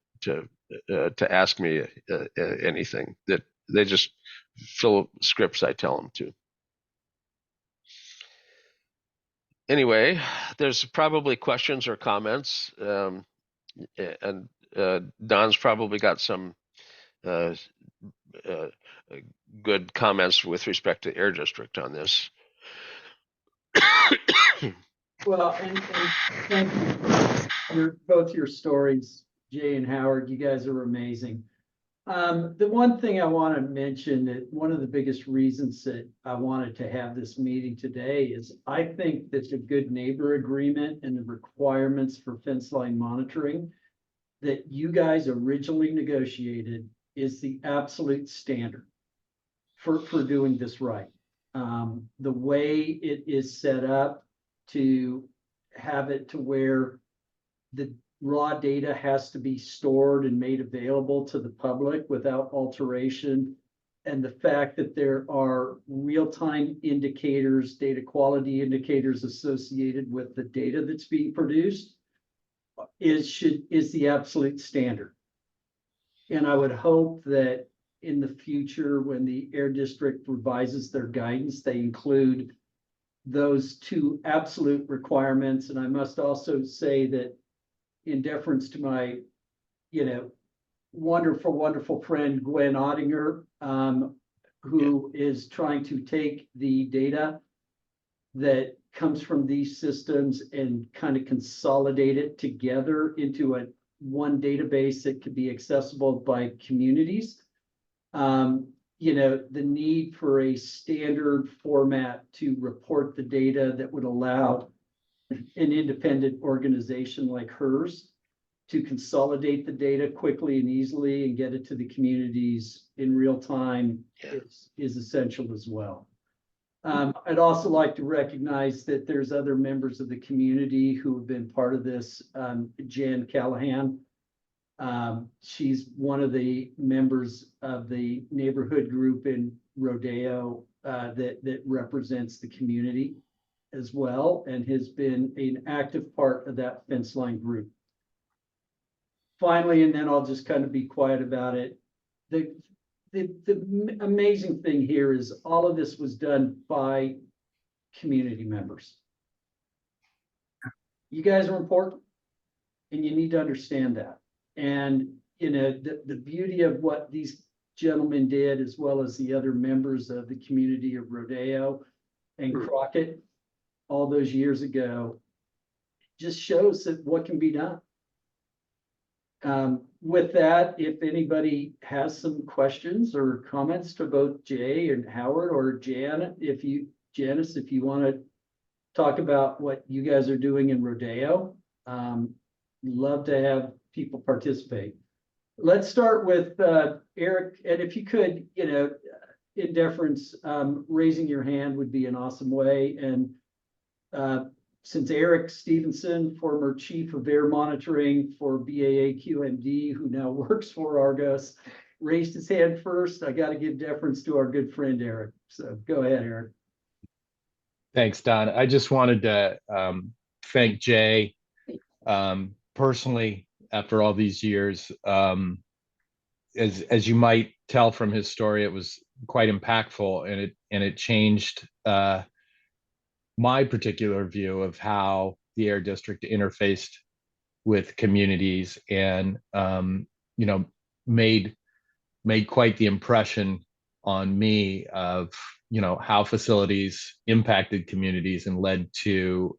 ask me anything. That they just fill scripts I tell them to. Anyway, there's probably questions or comments, and Don's probably got some good comments with respect to Air District on this. Well, and thank you for both your stories, Jay and Howard. You guys are amazing. The one thing I want to mention, that one of the biggest reasons that I wanted to have this meeting today is I think that the good neighbor agreement and the requirements for fence line monitoring that you guys originally negotiated is the absolute standard for doing this right. The way it is set up to have it to where the raw data has to be stored and made available to the public without alteration. And the fact that there are real-time indicators, data quality indicators associated with the data that's being produced is the absolute standard. And I would hope that in the future, when the Air District revises their guidance, they include those two absolute requirements. And I must also say that in deference to my, wonderful, wonderful friend, Gwen Ottinger, who is trying to take the data that comes from these systems and kind of consolidate it together into one database that could be accessible by communities. The need for a standard format to report the data that would allow an independent organization like hers to consolidate the data quickly and easily and get it to the communities in real time is essential as well. I'd also like to recognize that there's other members of the community who have been part of this. Jan Callahan, she's one of the members of the neighborhood group in Rodeo that represents the community as well, and has been an active part of that fence line group. Finally, and then I'll just kind of be quiet about it. The amazing thing here is all of this was done by community members. You guys are important, and you need to understand that. And the beauty of what these gentlemen did, as well as the other members of the community of Rodeo and Crockett all those years ago, just shows that what can be done. With that, if anybody has some questions or comments to both Jay and Howard, or Janice, if you want to talk about what you guys are doing in Rodeo, love to have people participate. Let's start with Eric, and if you could, in deference, raising your hand would be an awesome way. And since Eric Stevenson, former chief of air monitoring for BAA QMD, who now works for Argos, raised his hand first, I got to give deference to our good friend Eric. So go ahead, Eric. Thanks, Don. I just wanted to thank Jay personally after all these years. As you might tell from his story, it was quite impactful, and it changed my particular view of how the Air District interfaced with communities, and made quite the impression on me of how facilities impacted communities, and led to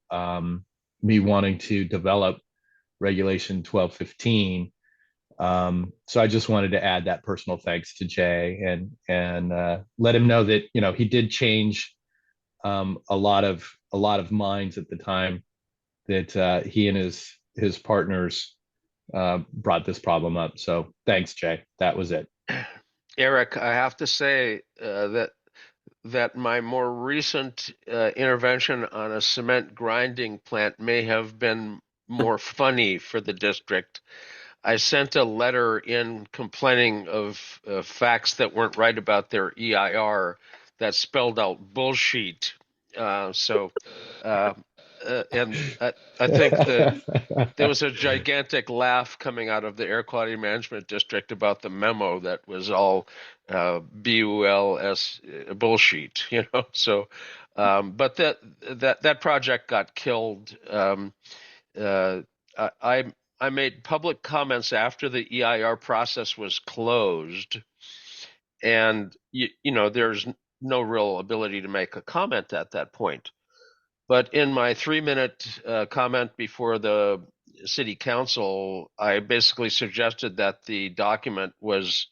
me wanting to develop Regulation 1215. So I just wanted to add that personal thanks to Jay, and let him know that he did change a lot of minds at the time that he and his partners brought this problem up. So thanks, Jay. That was it. Eric, I have to say that my more recent intervention on a cement grinding plant may have been more funny for the district. I sent a letter in complaining of facts that weren't right about their EIR that spelled out bullshit. And I think that there was a gigantic laugh coming out of the Air Quality Management District about the memo that was all BULS bullshit, So, but that project got killed. I made public comments after the EIR process was closed, and there's no real ability to make a comment at that point. But in my 3-minute comment before the city council, I basically suggested that the document was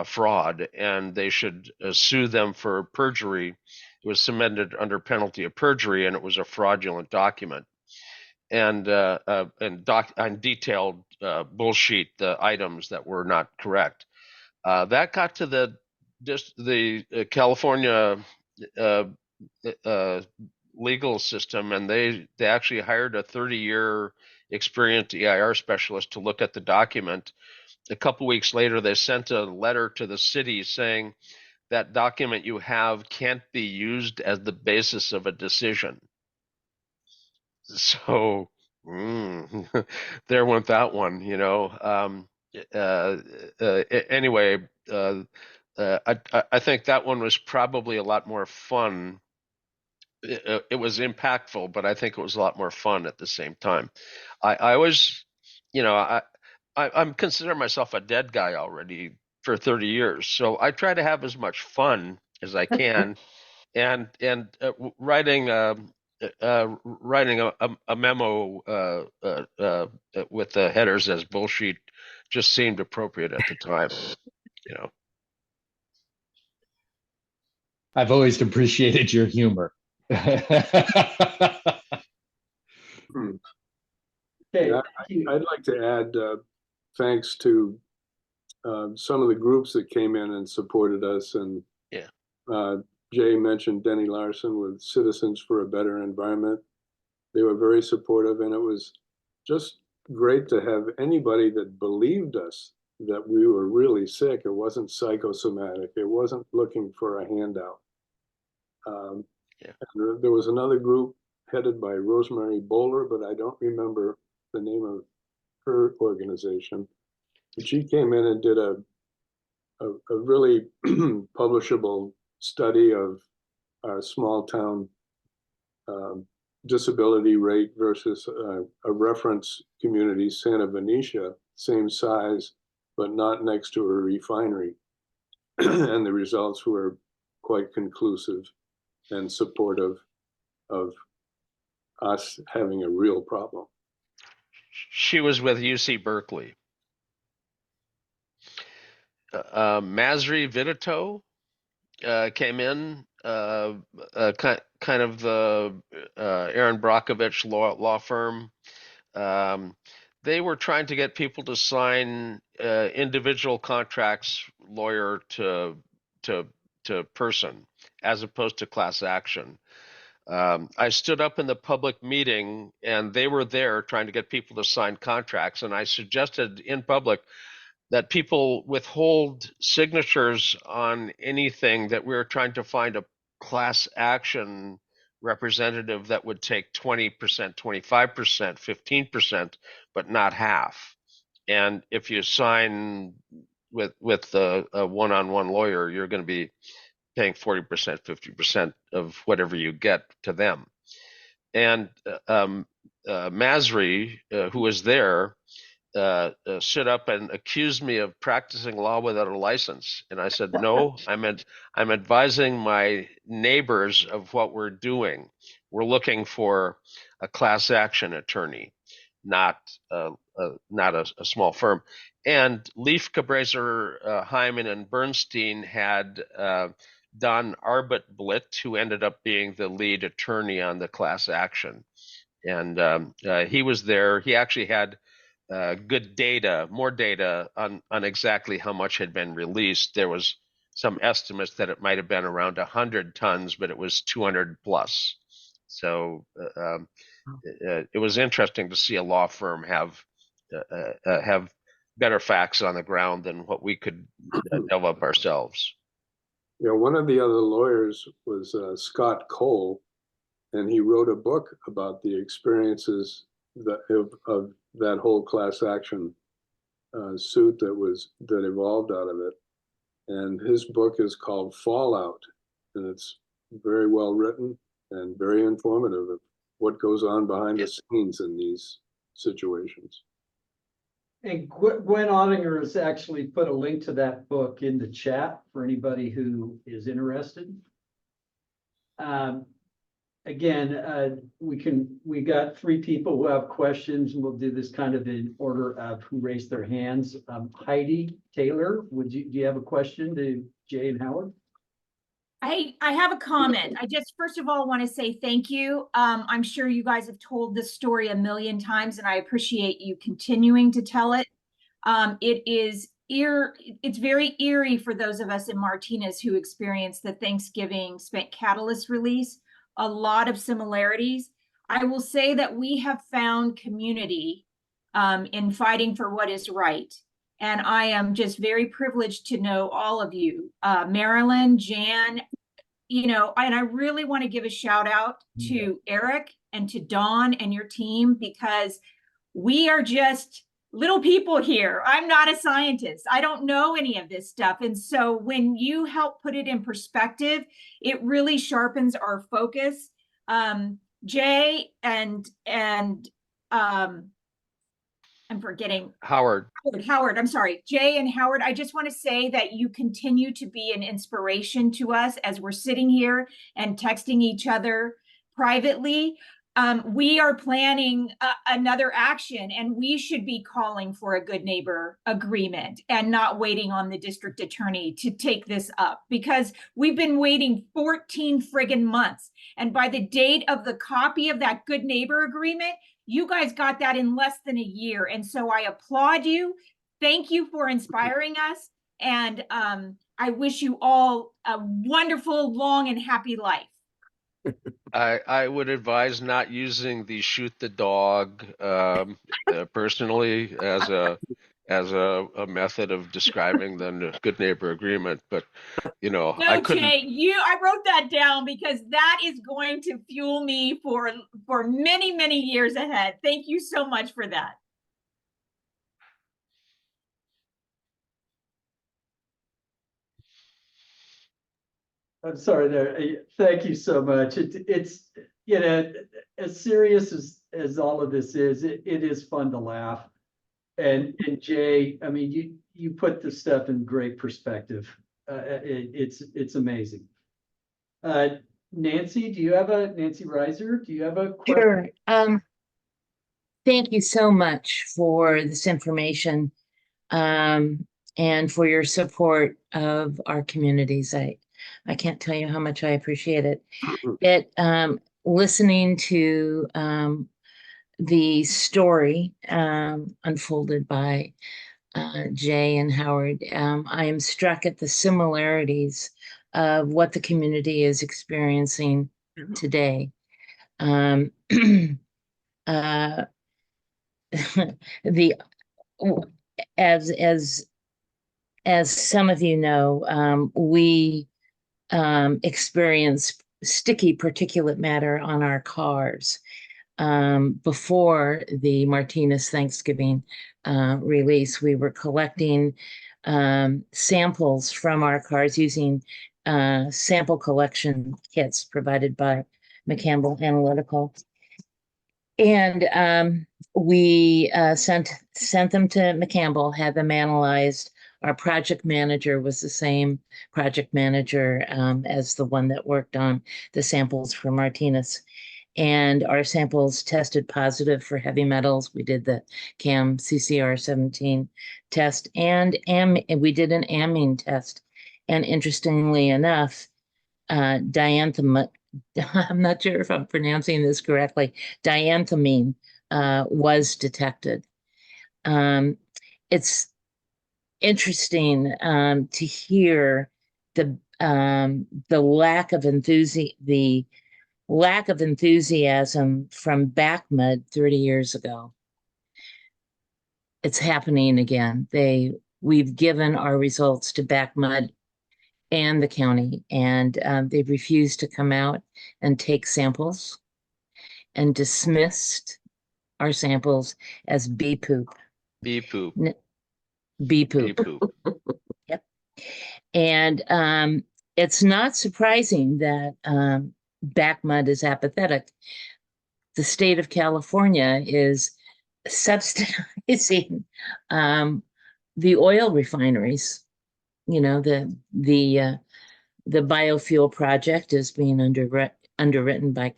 fraud, and they should sue them for perjury. It was submitted under penalty of perjury, and it was a fraudulent document. And detailed bullshit the items that were not correct. That got to the California legal system, and they actually hired a 30-year experienced EIR specialist to look at the document. A couple weeks later, they sent a letter to the city saying that document you have can't be used as the basis of a decision. So there went that one, anyway, I think that one was probably a lot more fun. It was impactful, but I think it was a lot more fun at the same time. I was, I'm considering myself a dead guy already for 30 years. So I try to have as much fun as I can. and writing a memo with the headers as bullshit just seemed appropriate at the time. I've always appreciated your humor. Okay, Yeah, thank you. I'd like to add thanks to some of the groups that came in and supported us. And Yeah. Jay mentioned Denny Larson with Citizens for a Better Environment. They were very supportive, and it was just great to have anybody that believed us that we were really sick. It wasn't psychosomatic. It wasn't looking for a handout. Yeah. There was another group headed by Rosemary Bowler, but I don't remember the name of her organization. But she came in and did a really publishable study of our small town disability rate versus a reference community, Santa Venetia, same size, but not next to a refinery. And the results were quite conclusive and supportive of us having a real problem. She was with UC Berkeley. Masri Vidito came in, kind of the Aaron Brockovich law firm. They were trying to get people to sign individual contracts, lawyer to person, as opposed to class action. I stood up in the public meeting, and they were there trying to get people to sign contracts, and I suggested in public that people withhold signatures on anything that we were trying to find a class action representative that would take 20%, 25%, 15%, but not half. And if you sign with a one-on-one lawyer, you're going to be paying 40%, 50% of whatever you get to them. And Masri, who was there, stood up and accused me of practicing law without a license. And I said, no, I'm advising my neighbors of what we're doing. We're looking for a class action attorney, not a small firm. And Leaf, Cabraser, Hyman, and Bernstein had Don Arbutblit, who ended up being the lead attorney on the class action. And he was there. He actually had good data, more data on exactly how much had been released. There was some estimates that it might have been around 100 tons, but it was 200 plus. So it was interesting to see a law firm have better facts on the ground than what we could develop ourselves. You know, one of the other lawyers was Scott Cole, and he wrote a book about the experiences of that whole class action suit that evolved out of it. And his book is called Fallout, and it's very well written and very informative of what goes on behind the scenes in these situations. And Gwen Ottinger has actually put a link to that book in the chat for anybody who is interested. Again, we got 3 people who have questions, and we'll do this kind of in order of who raised their hands. Heidi Taylor, do you have a question to Jay and Howard? I have a comment. I just, first of all, want to say thank you. I'm sure you guys have told this story a million times, and I appreciate you continuing to tell it. It's very eerie for those of us in Martinez who experienced the Thanksgiving spent catalyst release. A lot of similarities. I will say that we have found community in fighting for what is right. And I am just very privileged to know all of you, Marilyn, Jan, and I really want to give a shout out to Eric and to Dawn and your team, because we are just little people here. I'm not a scientist. I don't know any of this stuff. And so when you help put it in perspective, it really sharpens our focus. Jay and I'm forgetting. Howard, I'm sorry. Jay and Howard, I just want to say that you continue to be an inspiration to us as we're sitting here and texting each other privately. we are planning another action, and we should be calling for a good neighbor agreement and not waiting on the district attorney to take this up, because we've been waiting 14 friggin' months. And by the date of the copy of that good neighbor agreement, you guys got that in less than a year. And so I applaud you. Thank you for inspiring us. And I wish you all a wonderful, long, and happy life. I would advise not using the shoot the dog personally as a method of describing the good neighbor agreement. But you know, I No, couldn't. Jay, I wrote that down because that is going to fuel me for many, many years ahead. Thank you so much for that. I'm sorry there. Thank you so much. It's, you know, as serious as all of this is, it is fun to laugh. And Jay, I mean, you put this stuff in great perspective. It's amazing. Nancy, Nancy Reiser, do you have a question? Sure. Thank you so much for this information, and for your support of our communities. I can't tell you how much I appreciate it. Listening to the story unfolded by Jay and Howard, I am struck at the similarities of what the community is experiencing today. The as some of you know, we experience sticky particulate matter on our cars. Before the Martinez Thanksgiving release, we were collecting samples from our cars using sample collection kits provided by McCampbell Analytical. And we sent them to McCampbell, had them analyzed. Our project manager was the same project manager as the one that worked on the samples for Martinez. And our samples tested positive for heavy metals. We did the CAM CCR 17 test, and we did an amine test. And interestingly enough, dianthum, I'm not sure if I'm pronouncing this correctly, dianthamine was detected. It's interesting to hear the lack of enthusiasm from Backmud 30 years ago. It's happening again. We've given our results to Backmud and the county, and they've refused to come out and take samples and dismissed our samples as bee poop. Bee poop. Bee poop. Bee poop. Yep. And it's not surprising that Backmud is apathetic. The state of California is subsidizing the oil refineries. You know, the biofuel project is being underwritten by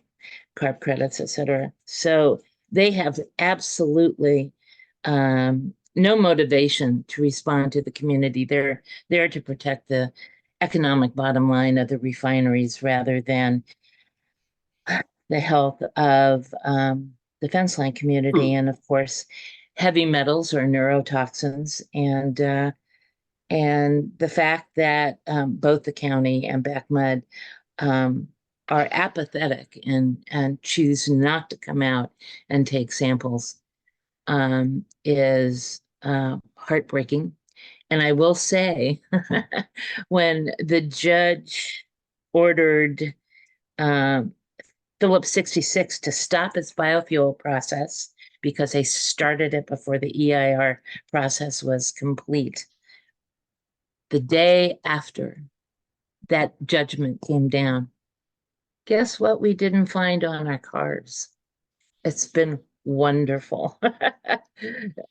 carb credits, et cetera. So they have absolutely no motivation to respond to the community. They're there to protect the economic bottom line of the refineries rather than the health of the fence line community. And of course, heavy metals or neurotoxins, and the fact that both the county and Backmud are apathetic and choose not to come out and take samples is heartbreaking. And I will say, when the judge ordered Phillips 66 to stop its biofuel process because they started it before the EIR process was complete, the day after that judgment came down, guess what we didn't find on our cars? It's been wonderful.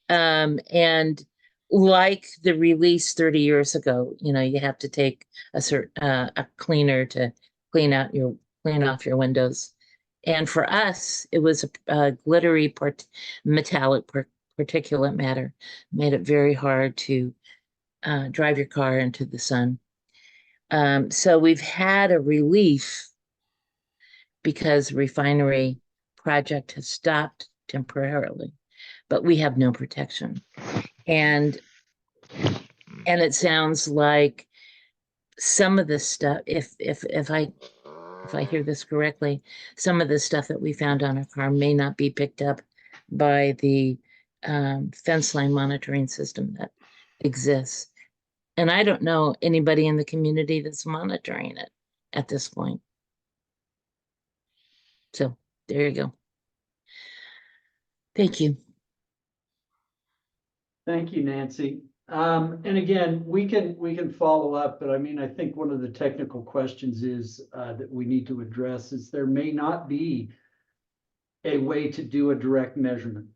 And like the release 30 years ago, you know, you have to take a cleaner to clean off your windows. And for us, it was a glittery metallic particulate matter, made it very hard to drive your car into the sun. So we've had a relief because the refinery project has stopped temporarily, but we have no protection. And it sounds like some of the stuff, if I hear this correctly, some of the stuff that we found on our car may not be picked up by the fence line monitoring system that exists. And I don't know anybody in the community that's monitoring it at this point. So there you go. Thank you. Thank you, Nancy. And again, we can follow up, but I mean, I think one of the technical questions is that we need to address is there may not be a way to do a direct measurement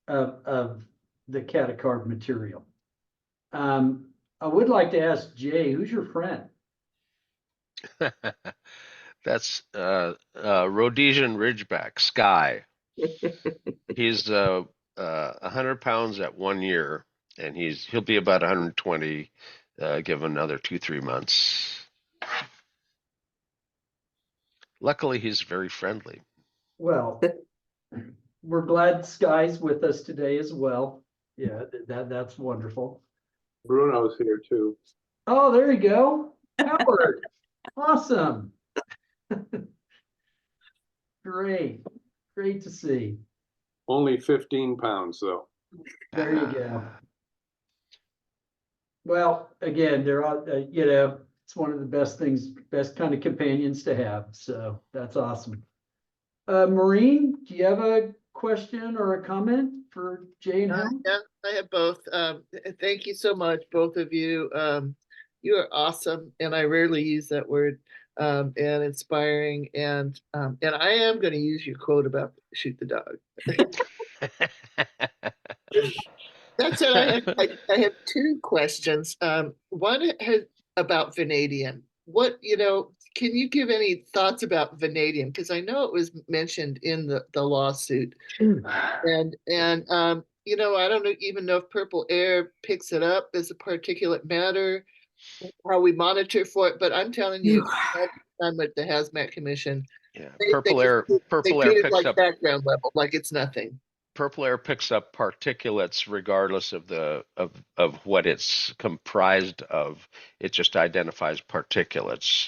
of the catacarb material. I would like to ask Jay, who's your friend? That's Rhodesian Ridgeback, Sky. He's 100 pounds at 1 year, and he'll be about 120 given another 2-3 months. Luckily, he's very friendly. Well, we're glad Sky's with us today as well. Yeah, that's wonderful. Bruno's here too. Oh, there you go. Howard. Awesome. Great. Great to see. Only 15 pounds though. There you go. Well, again, they're all, you know, it's one of the best things, best kind of companions to have. So that's awesome. Maureen, do you have a question or a comment for Jay and Howard? Yeah, I have both. Thank you so much, both of you. You are awesome, and I rarely use that word. And inspiring, and I am going to use your quote about shoot the dog. That's it. I have two questions. One has about vanadium. What, can you give any thoughts about vanadium? Because I know it was mentioned in the lawsuit. And I don't even know if Purple Air picks it up as a particulate matter, how we monitor for it, but I'm telling you, I'm with the Hazmat Commission. Yeah, They Purple Air treat it picks like up background level, like it's nothing. Purple Air picks up particulates regardless of what it's comprised of. It just identifies particulates.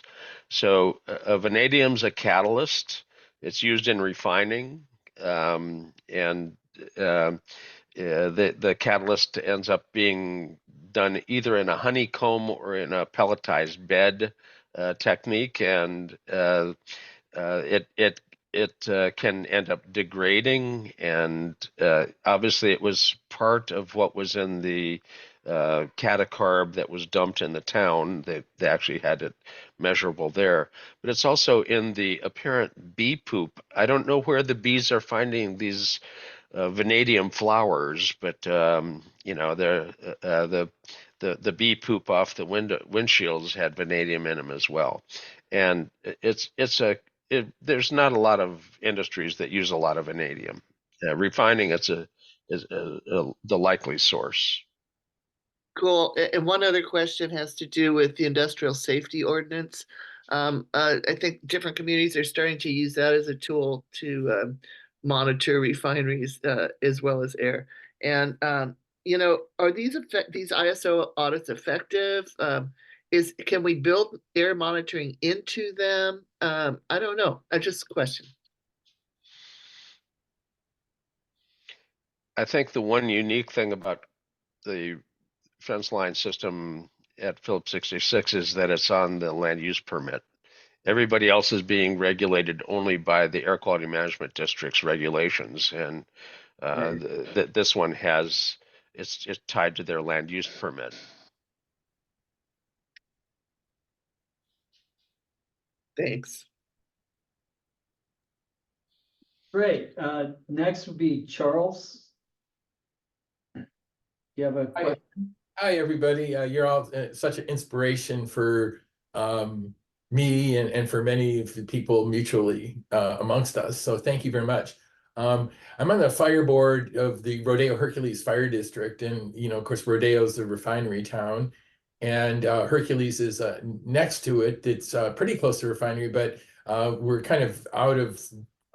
So vanadium's a catalyst. It's used in refining, and the catalyst ends up being done either in a honeycomb or in a pelletized bed technique, and it can end up degrading, and obviously it was part of what was in the catacarb that was dumped in the town. They actually had it measurable there, but it's also in the apparent bee poop. I don't know where the bees are finding these vanadium flowers, but the bee poop off the windshields had vanadium in them as well, and there's not a lot of industries that use a lot of vanadium. Refining is the likely source. Cool. And one other question has to do with the industrial safety ordinance. I think different communities are starting to use that as a tool to monitor refineries as well as air. And are these ISO audits effective? Can we build air monitoring into them? I don't know. I just question. I think the one unique thing about the fence line system at Phillips 66 is that it's on the land use permit. Everybody else is being regulated only by the Air Quality Management District's regulations, and this one it's tied to their land use permit. Thanks. Great. Next would be Charles. You have a question? Hi, everybody. You're all such an inspiration for me and for many of the people mutually amongst us. So thank you very much. I'm on the fire board of the Rodeo Hercules Fire District, and of course, Rodeo is a refinery town, and Hercules is next to it. It's pretty close to refinery, but we're kind of out of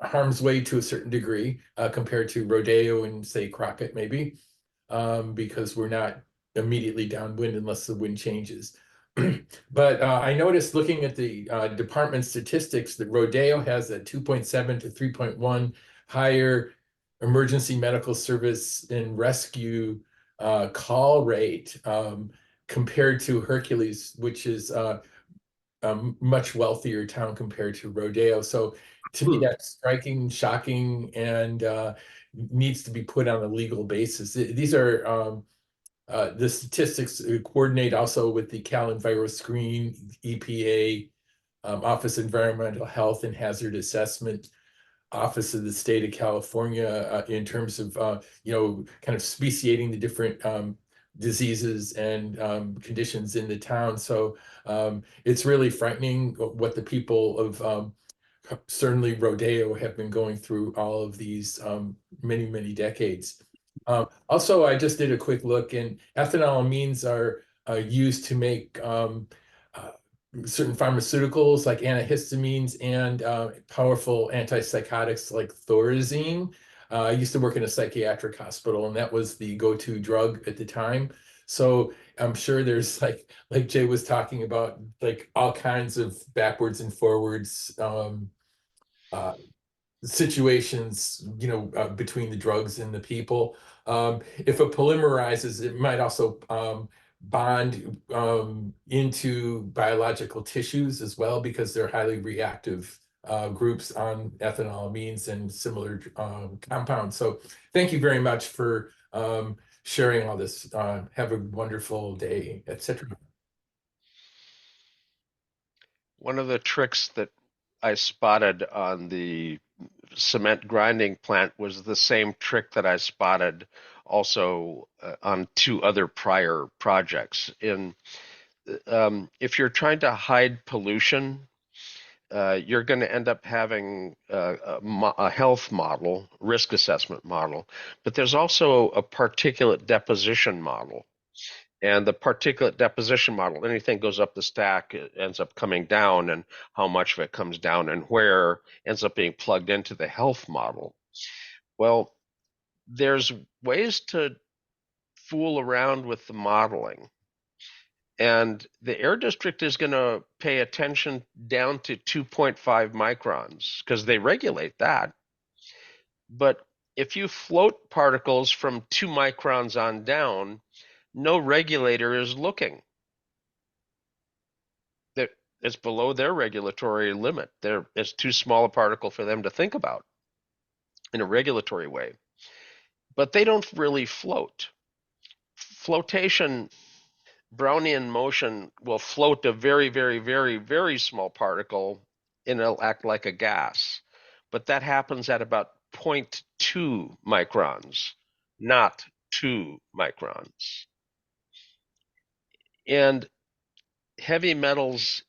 harm's way to a certain degree compared to Rodeo and say Crockett maybe, because we're not immediately downwind unless the wind changes. But I noticed looking at the department statistics that Rodeo has a 2.7 to 3.1 higher emergency medical service and rescue call rate compared to Hercules, which is a much wealthier town compared to Rodeo. So to me, that's striking, shocking, and needs to be put on a legal basis. These are the statistics coordinate also with the Cal EnviroScreen, EPA, Office of Environmental Health and Hazard Assessment, Office of the State of California, in terms of kind of speciating the different diseases and conditions in the town. So it's really frightening what the people of certainly Rodeo have been going through all of these many, many decades. Also, I just did a quick look, and ethanolamines are used to make certain pharmaceuticals like antihistamines and powerful antipsychotics like Thorazine. I used to work in a psychiatric hospital, and that was the go-to drug at the time. So I'm sure there's like Jay was talking about, like all kinds of backwards and forwards uh, situations, between the drugs and the people. If it polymerizes, it might also bond into biological tissues as well, because they're highly reactive groups on ethanolamines and similar compounds. So thank you very much for sharing all this. Have a wonderful day, etc. One of the tricks that I spotted on the cement grinding plant was the same trick that I spotted also on two other prior projects. If you're trying to hide pollution, you're going to end up having a health model, risk assessment model, but there's also a particulate deposition model. And the particulate deposition model, anything goes up the stack, it ends up coming down, and how much of it comes down and where ends up being plugged into the health model. Well, there's ways to fool around with the modeling. And the air district is going to pay attention down to 2.5 microns because they regulate that. But if you float particles from 2 microns on down, no regulator is looking. It's below their regulatory limit. It's too small a particle for them to think about in a regulatory way. But they don't really float. Flotation, Brownian motion, will float a very, very, very, very small particle and it'll act like a gas. But that happens at about 0.2 microns, not 2 microns. And heavy metals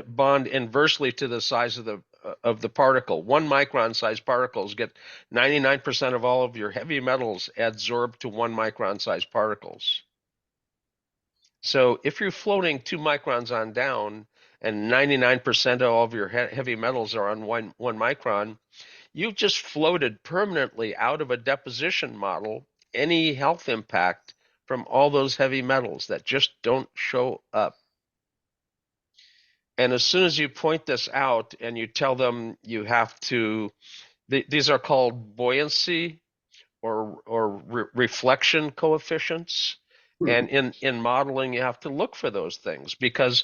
bond inversely to the size of the particle. 1 micron size particles get 99% of all of your heavy metals adsorbed to 1 micron size particles. So if you're floating 2 microns on down and 99% of all of your heavy metals are on one micron, you've just floated permanently out of a deposition model any health impact from all those heavy metals that just don't show up. And as soon as you point this out and you tell them you have to, these are called buoyancy or reflection coefficients. And in modeling, you have to look for those things because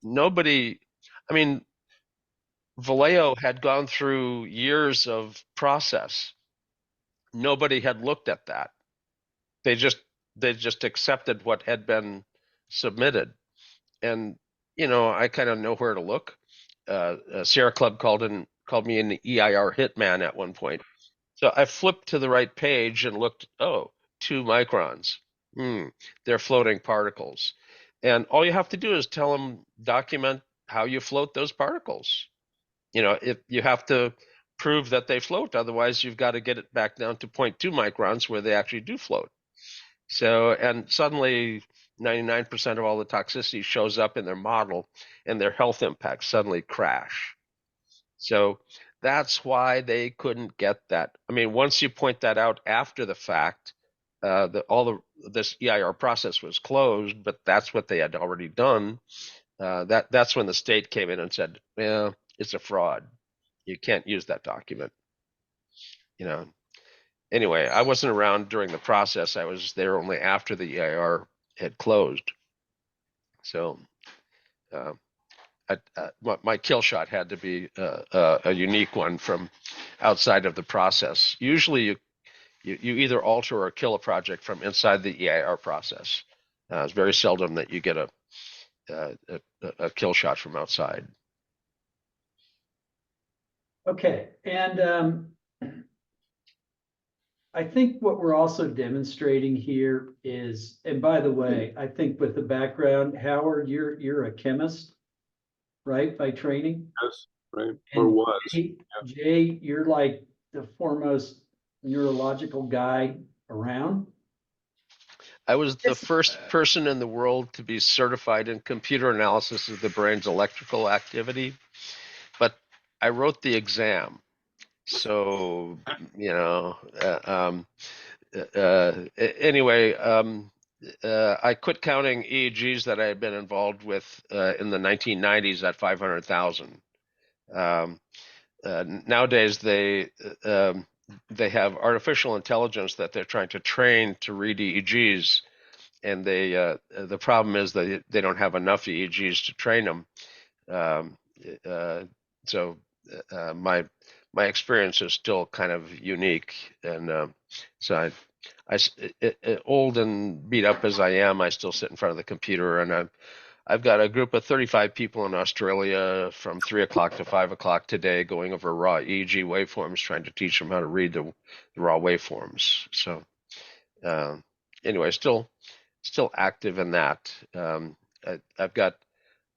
nobody, I mean, Vallejo had gone through years of process. Nobody had looked at that. They just accepted what had been submitted. And I kind of know where to look. Sierra Club called me an EIR hitman at one point. So I flipped to the right page and looked. Oh, 2 microns. They're floating particles. And all you have to do is tell them, document how you float those particles. If you have to prove that they float, otherwise you've got to get it back down to 0.2 microns where they actually do float. So, and suddenly 99% of all the toxicity shows up in their model, and their health impacts suddenly crash. So that's why they couldn't get that. I mean, once you point that out after the fact, this EIR process was closed, but that's what they had already done. That's when the state came in and said, "Yeah, it's a fraud. You can't use that document." Anyway, I wasn't around during the process. I was there only after the EIR had closed. So my kill shot had to be a unique one from outside of the process. Usually you either alter or kill a project from inside the EIR process. It's very seldom that you get a kill shot from outside. Okay, and I think what we're also demonstrating here is, and by the way, I think with the background, Howard, you're a chemist, right, by training? Yes, right, or And was. Jay, you're like the foremost neurological guy around. I was the Yes. first person in the world to be certified in computer analysis of the brain's electrical activity, but I wrote the exam. So, anyway, I quit counting EEGs that I had been involved with in the 1990s at 500,000. Nowadays, they have artificial intelligence that they're trying to train to read EEGs, and the problem is that they don't have enough EEGs to train them. So my experience is still kind of unique, and so old and beat up as I am, I still sit in front of the computer, and I've got a group of 35 people in Australia from 3 o'clock to 5 o'clock today going over raw EEG waveforms, trying to teach them how to read the raw waveforms. So anyway, still active in that. I've got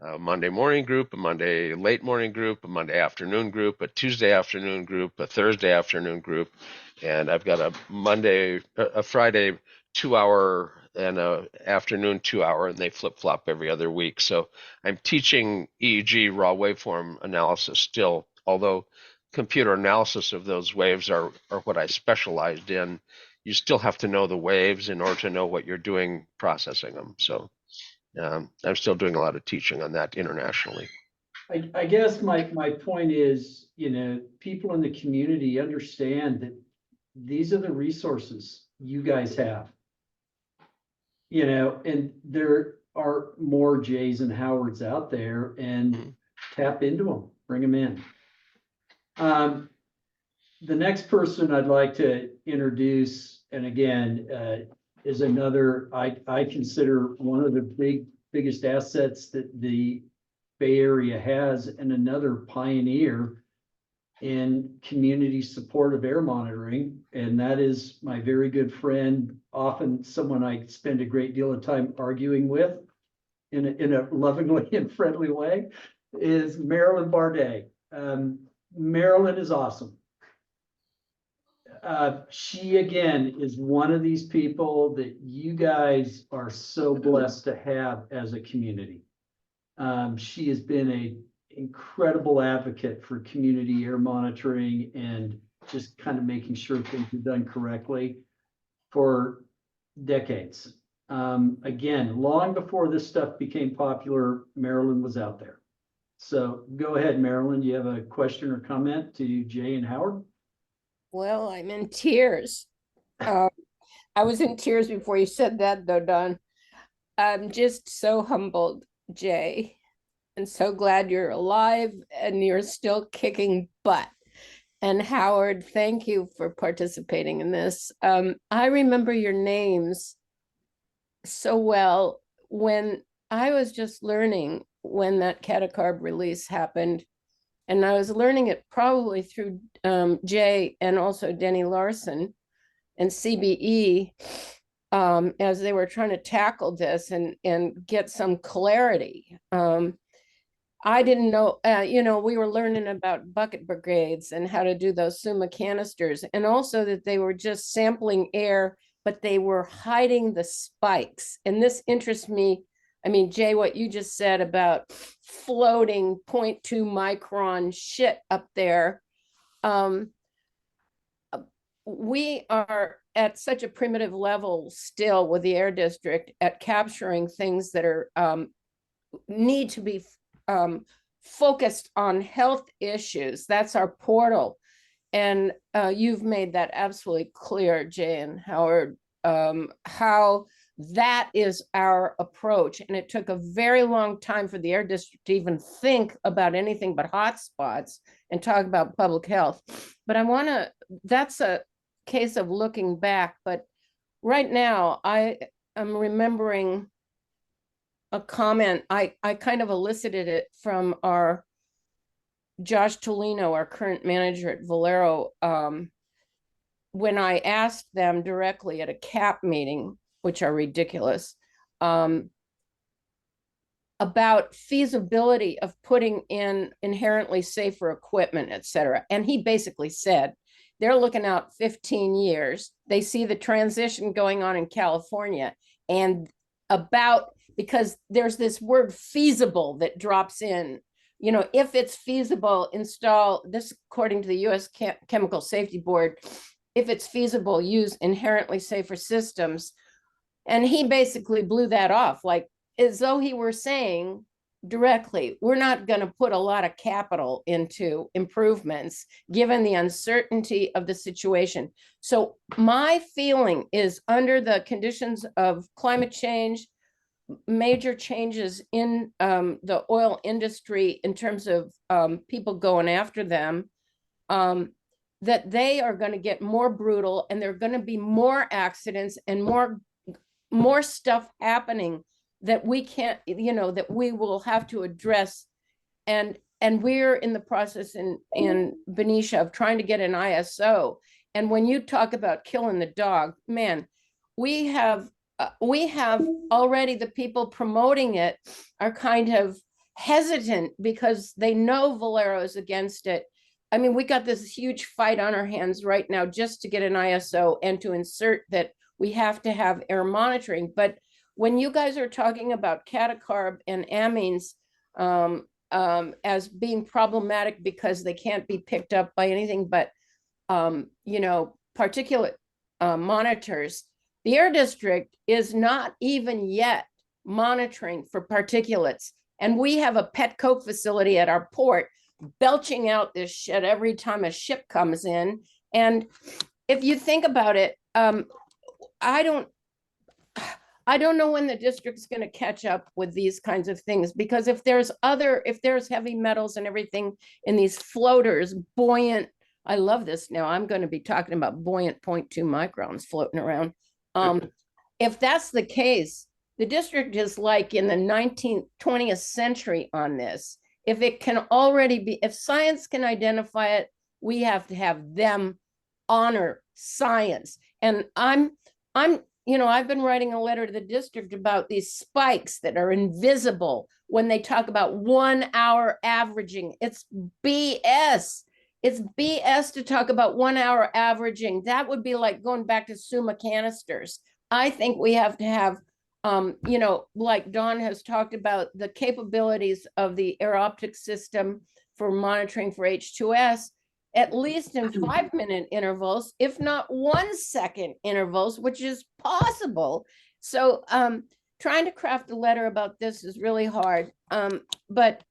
a Monday morning group, a Monday late morning group, a Monday afternoon group, a Tuesday afternoon group, a Thursday afternoon group, and I've got a Friday 2 hour and a afternoon 2 hour, and they flip flop every other week. So I'm teaching EEG raw waveform analysis still, although computer analysis of those waves are what I specialized in. You still have to know the waves in order to know what you're doing processing them. So I'm still doing a lot of teaching on that internationally. I guess my point is, people in the community understand that these are the resources you guys have. And there are more Jays and Howards out there, and tap into them, bring them in. The next person I'd like to introduce, and again, is another, I consider one of the biggest assets that the Bay Area has, and another pioneer in community support of air monitoring. And that is my very good friend, often someone I spend a great deal of time arguing with in a lovingly and friendly way, is Marilyn Bardet. Marilyn is awesome. She again is one of these people that you guys are so blessed to have as a community. She has been an incredible advocate for community air monitoring and just kind of making sure things are done correctly for decades. Again, long before this stuff became popular, Marilyn was out there. So go ahead, Marilyn. Do you have a question or comment to Jay and Howard? Well, I'm in tears. I was in tears before you said that, though, Don. I'm just so humbled, Jay, and so glad you're alive and you're still kicking butt. And Howard, thank you for participating in this. I remember your names so well when I was just learning when that Catacarb release happened. And I was learning it probably through Jay and also Denny Larson and CBE. as they were trying to tackle this and get some clarity. I didn't know, we were learning about bucket brigades and how to do those SUMA canisters, and also that they were just sampling air, but they were hiding the spikes. And this interests me. I mean, Jay, what you just said about floating 0.2 micron shit up there. We are at such a primitive level still with the air district at capturing things that are need to be focused on health issues. That's our portal. And you've made that absolutely clear, Jay and Howard, how that is our approach. And it took a very long time for the air district to even think about anything but hotspots and talk about public health. But that's a case of looking back. But right now, I am remembering a comment. I kind of elicited it from our Josh Tolino, our current manager at Valero, when I asked them directly at a CAP meeting, which are ridiculous, about feasibility of putting in inherently safer equipment, et cetera. And he basically said, they're looking out 15 years. They see the transition going on in California, and because there's this word feasible that drops in, if it's feasible, install this, according to the US Chemical Safety Board, if it's feasible, use inherently safer systems. And he basically blew that off, like as though he were saying directly, we're not going to put a lot of capital into improvements given the uncertainty of the situation. So my feeling is, under the conditions of climate change, major changes in the oil industry in terms of people going after them, that they are going to get more brutal, and there are going to be more accidents and more stuff happening that we can't, that we will have to address. And we're in the process in Benicia of trying to get an ISO. And when you talk about killing the dog, man, we have already, the people promoting it are kind of hesitant because they know Valero is against it. I mean, we got this huge fight on our hands right now just to get an ISO and to insert that we have to have air monitoring. But when you guys are talking about catacarb and amines as being problematic because they can't be picked up by anything but, particulate monitors, the air district is not even yet monitoring for particulates. And we have a pet coke facility at our port belching out this shit every time a ship comes in. And if you think about it, I don't know when the district's going to catch up with these kinds of things, because if there's heavy metals and everything in these floaters, buoyant, I love this now, I'm going to be talking about buoyant 0.2 microns floating around. If that's the case, the district is like in the 19th, 20th century on this. If it can already be, if science can identify it, we have to have them honor science. And I've been writing a letter to the district about these spikes that are invisible when they talk about 1 hour averaging. It's BS. It's BS to talk about 1 hour averaging. That would be like going back to SUMA canisters. I think we have to have, like Don has talked about, the capabilities of the air optic system for monitoring for H2S, at least in 5-minute intervals, if not 1 second intervals, which is possible. So trying to craft a letter about this is really hard. But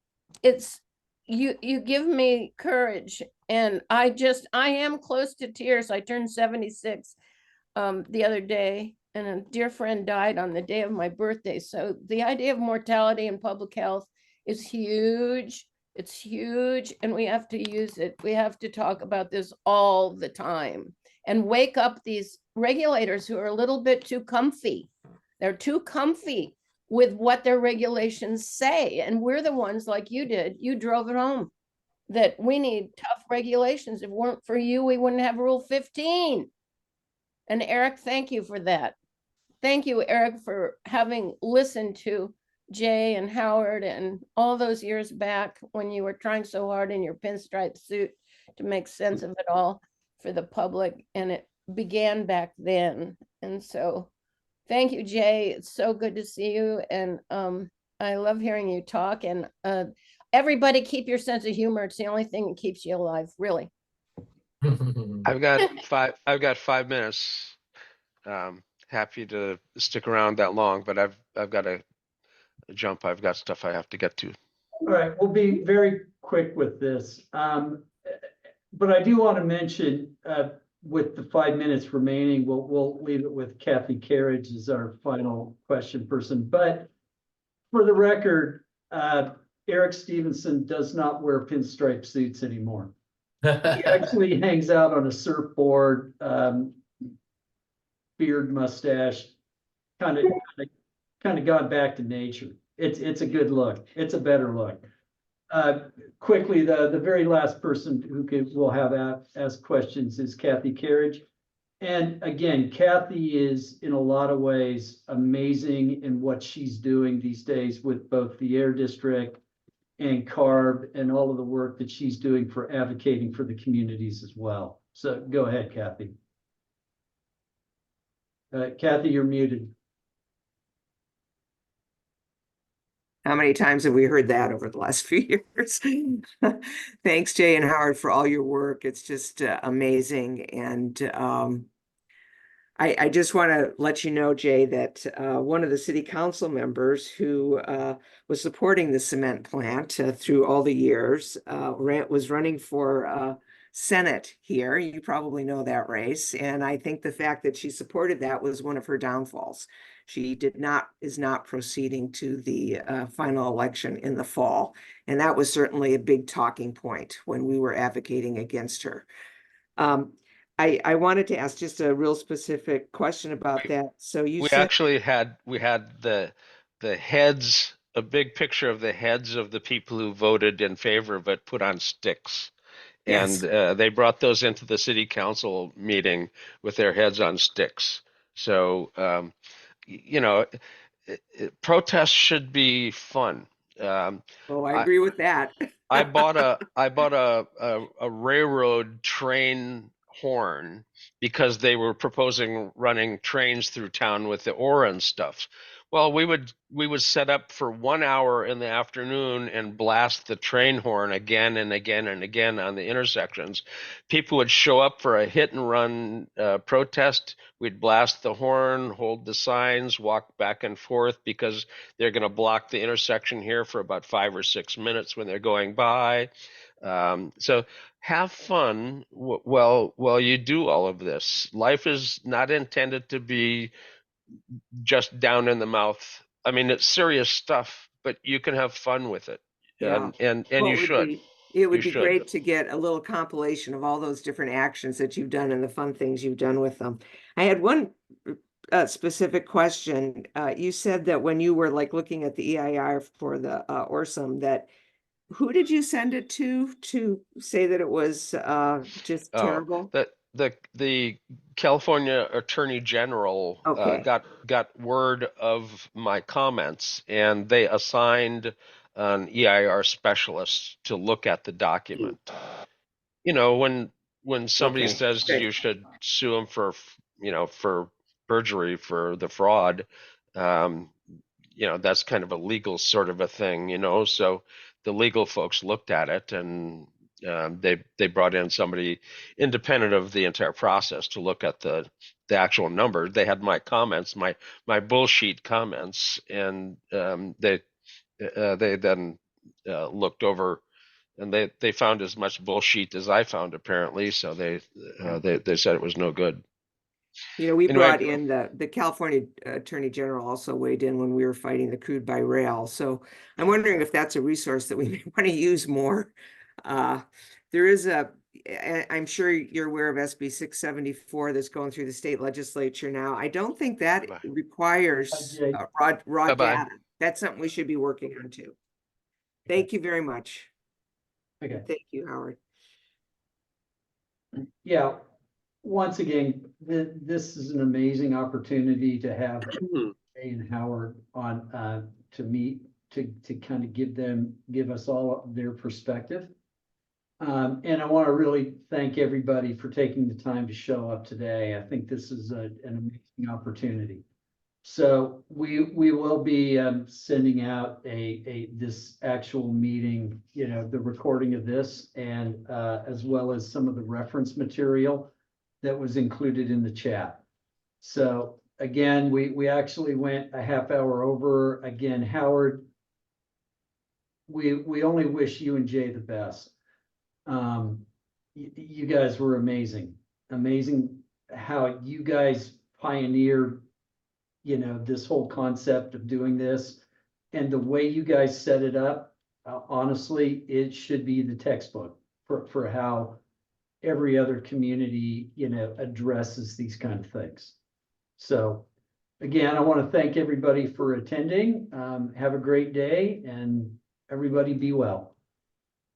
it's, you give me courage. And I am close to tears. I turned 76 the other day, and a dear friend died on the day of my birthday. So the idea of mortality and public health is huge. It's huge, and we have to use it. We have to talk about this all the time and wake up these regulators who are a little bit too comfy. They're too comfy with what their regulations say. And we're the ones, like you did, you drove it home, that we need tough regulations. If it weren't for you, we wouldn't have Rule 15. And Eric, thank you for that. thank you, Eric, for having listened to Jay and Howard and all those years back when you were trying so hard in your pinstripe suit to make sense of it all for the public. And it began back then. And so thank you, Jay. It's so good to see you. And I love hearing you talk. And everybody keep your sense of humor. It's the only thing that keeps you alive, really. I've got 5 minutes. Happy to stick around that long, but I've got to jump. I've got stuff I have to get to. All right, we'll be very quick with this. But I do want to mention, with the 5 minutes remaining, we'll leave it with Kathy Carriage as our final question person. But for the record, Eric Stevenson does not wear pinstripe suits anymore. He actually hangs out on a surfboard, beard, mustache, kind of gone back to nature. It's a good look. It's a better look. Quickly, the very last person who will have ask questions is Kathy Carriage. And again, Kathy is in a lot of ways amazing in what she's doing these days with both the Air District and CARB and all of the work that she's doing for advocating for the communities as well. So go ahead, Kathy. Kathy, you're muted. How many times have we heard that over the last few years? Thanks, Jay and Howard, for all your work. It's just amazing. And I just want to let you know, Jay, that one of the city council members who was supporting the cement plant through all the years was running for Senate here. You probably know that race. And I think the fact that she supported that was one of her downfalls. She is not proceeding to the final election in the fall. And that was certainly a big talking point when we were advocating against her. I wanted to ask just a real specific question about that. So you said Actually had the heads, a big picture of the heads of the people who voted in favor of it put on sticks. yes. And they brought those into the city council meeting with their heads on sticks. So, protests should be fun. Oh, I agree with that. I bought a railroad train horn because they were proposing running trains through town with the ore and stuff. Well, we would set up for 1 hour in the afternoon and blast the train horn again and again and again on the intersections. People would show up for a hit and run protest. We'd blast the horn, hold the signs, walk back and forth because they're going to block the intersection here for about 5 or 6 minutes when they're going by. So have fun while you do all of this. Life is not intended to be just down in the mouth. I mean, it's serious stuff, but you can have fun with it. Yeah. And Well, you should. It would You be should. great to get a little compilation of all those different actions that you've done and the fun things you've done with them. I had one specific question. You said that when you were like looking at the EIR for the Orsum, that who did you send it to say that it was just terrible? The California Attorney General Okay. got word of my comments, and they assigned an EIR specialist to look at the document. You know, when somebody Okay, says good. you should sue them for for perjury, for the fraud, that's kind of a legal sort of a thing, so the legal folks looked at it, and they brought in somebody independent of the entire process to look at the actual number. They had my comments, my bullshit comments, and they then looked over, and they found as much bullshit as I found, apparently. So they said it was no good. We Anyway, brought in the California Attorney General also weighed in when we were fighting the crude by rail. So I'm wondering if that's a resource that we may want to use more. There is I'm sure you're aware of SB 674 that's going through the state legislature now. I don't think that requires raw data. That's something we should be working on too. Thank you very much. Okay. Thank you, Howard. Yeah. once again, this is an amazing opportunity to have Jay and Howard on, to meet, to kind of give us all their perspective. And I want to really thank everybody for taking the time to show up today. I think this is an amazing opportunity. So we will be sending out this actual meeting, you know, the recording of this, and as well as some of the reference material that was included in the chat. So again, we actually went a half hour over. Again, Howard, we only wish you and Jay the best. You guys were amazing how you guys pioneered, you know, this whole concept of doing this, and the way you guys set it up. Honestly, it should be the textbook for how every other community, you know, addresses these kind of things. So again, I want to thank everybody for attending. Have a great day, and everybody be well.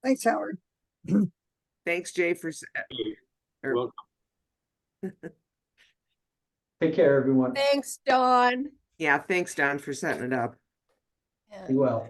Thanks, Howard. Thanks, Jay, for Well, Take care, everyone. Thanks, Dawn. yeah, thanks, Don, for setting it up. Yeah. Be well.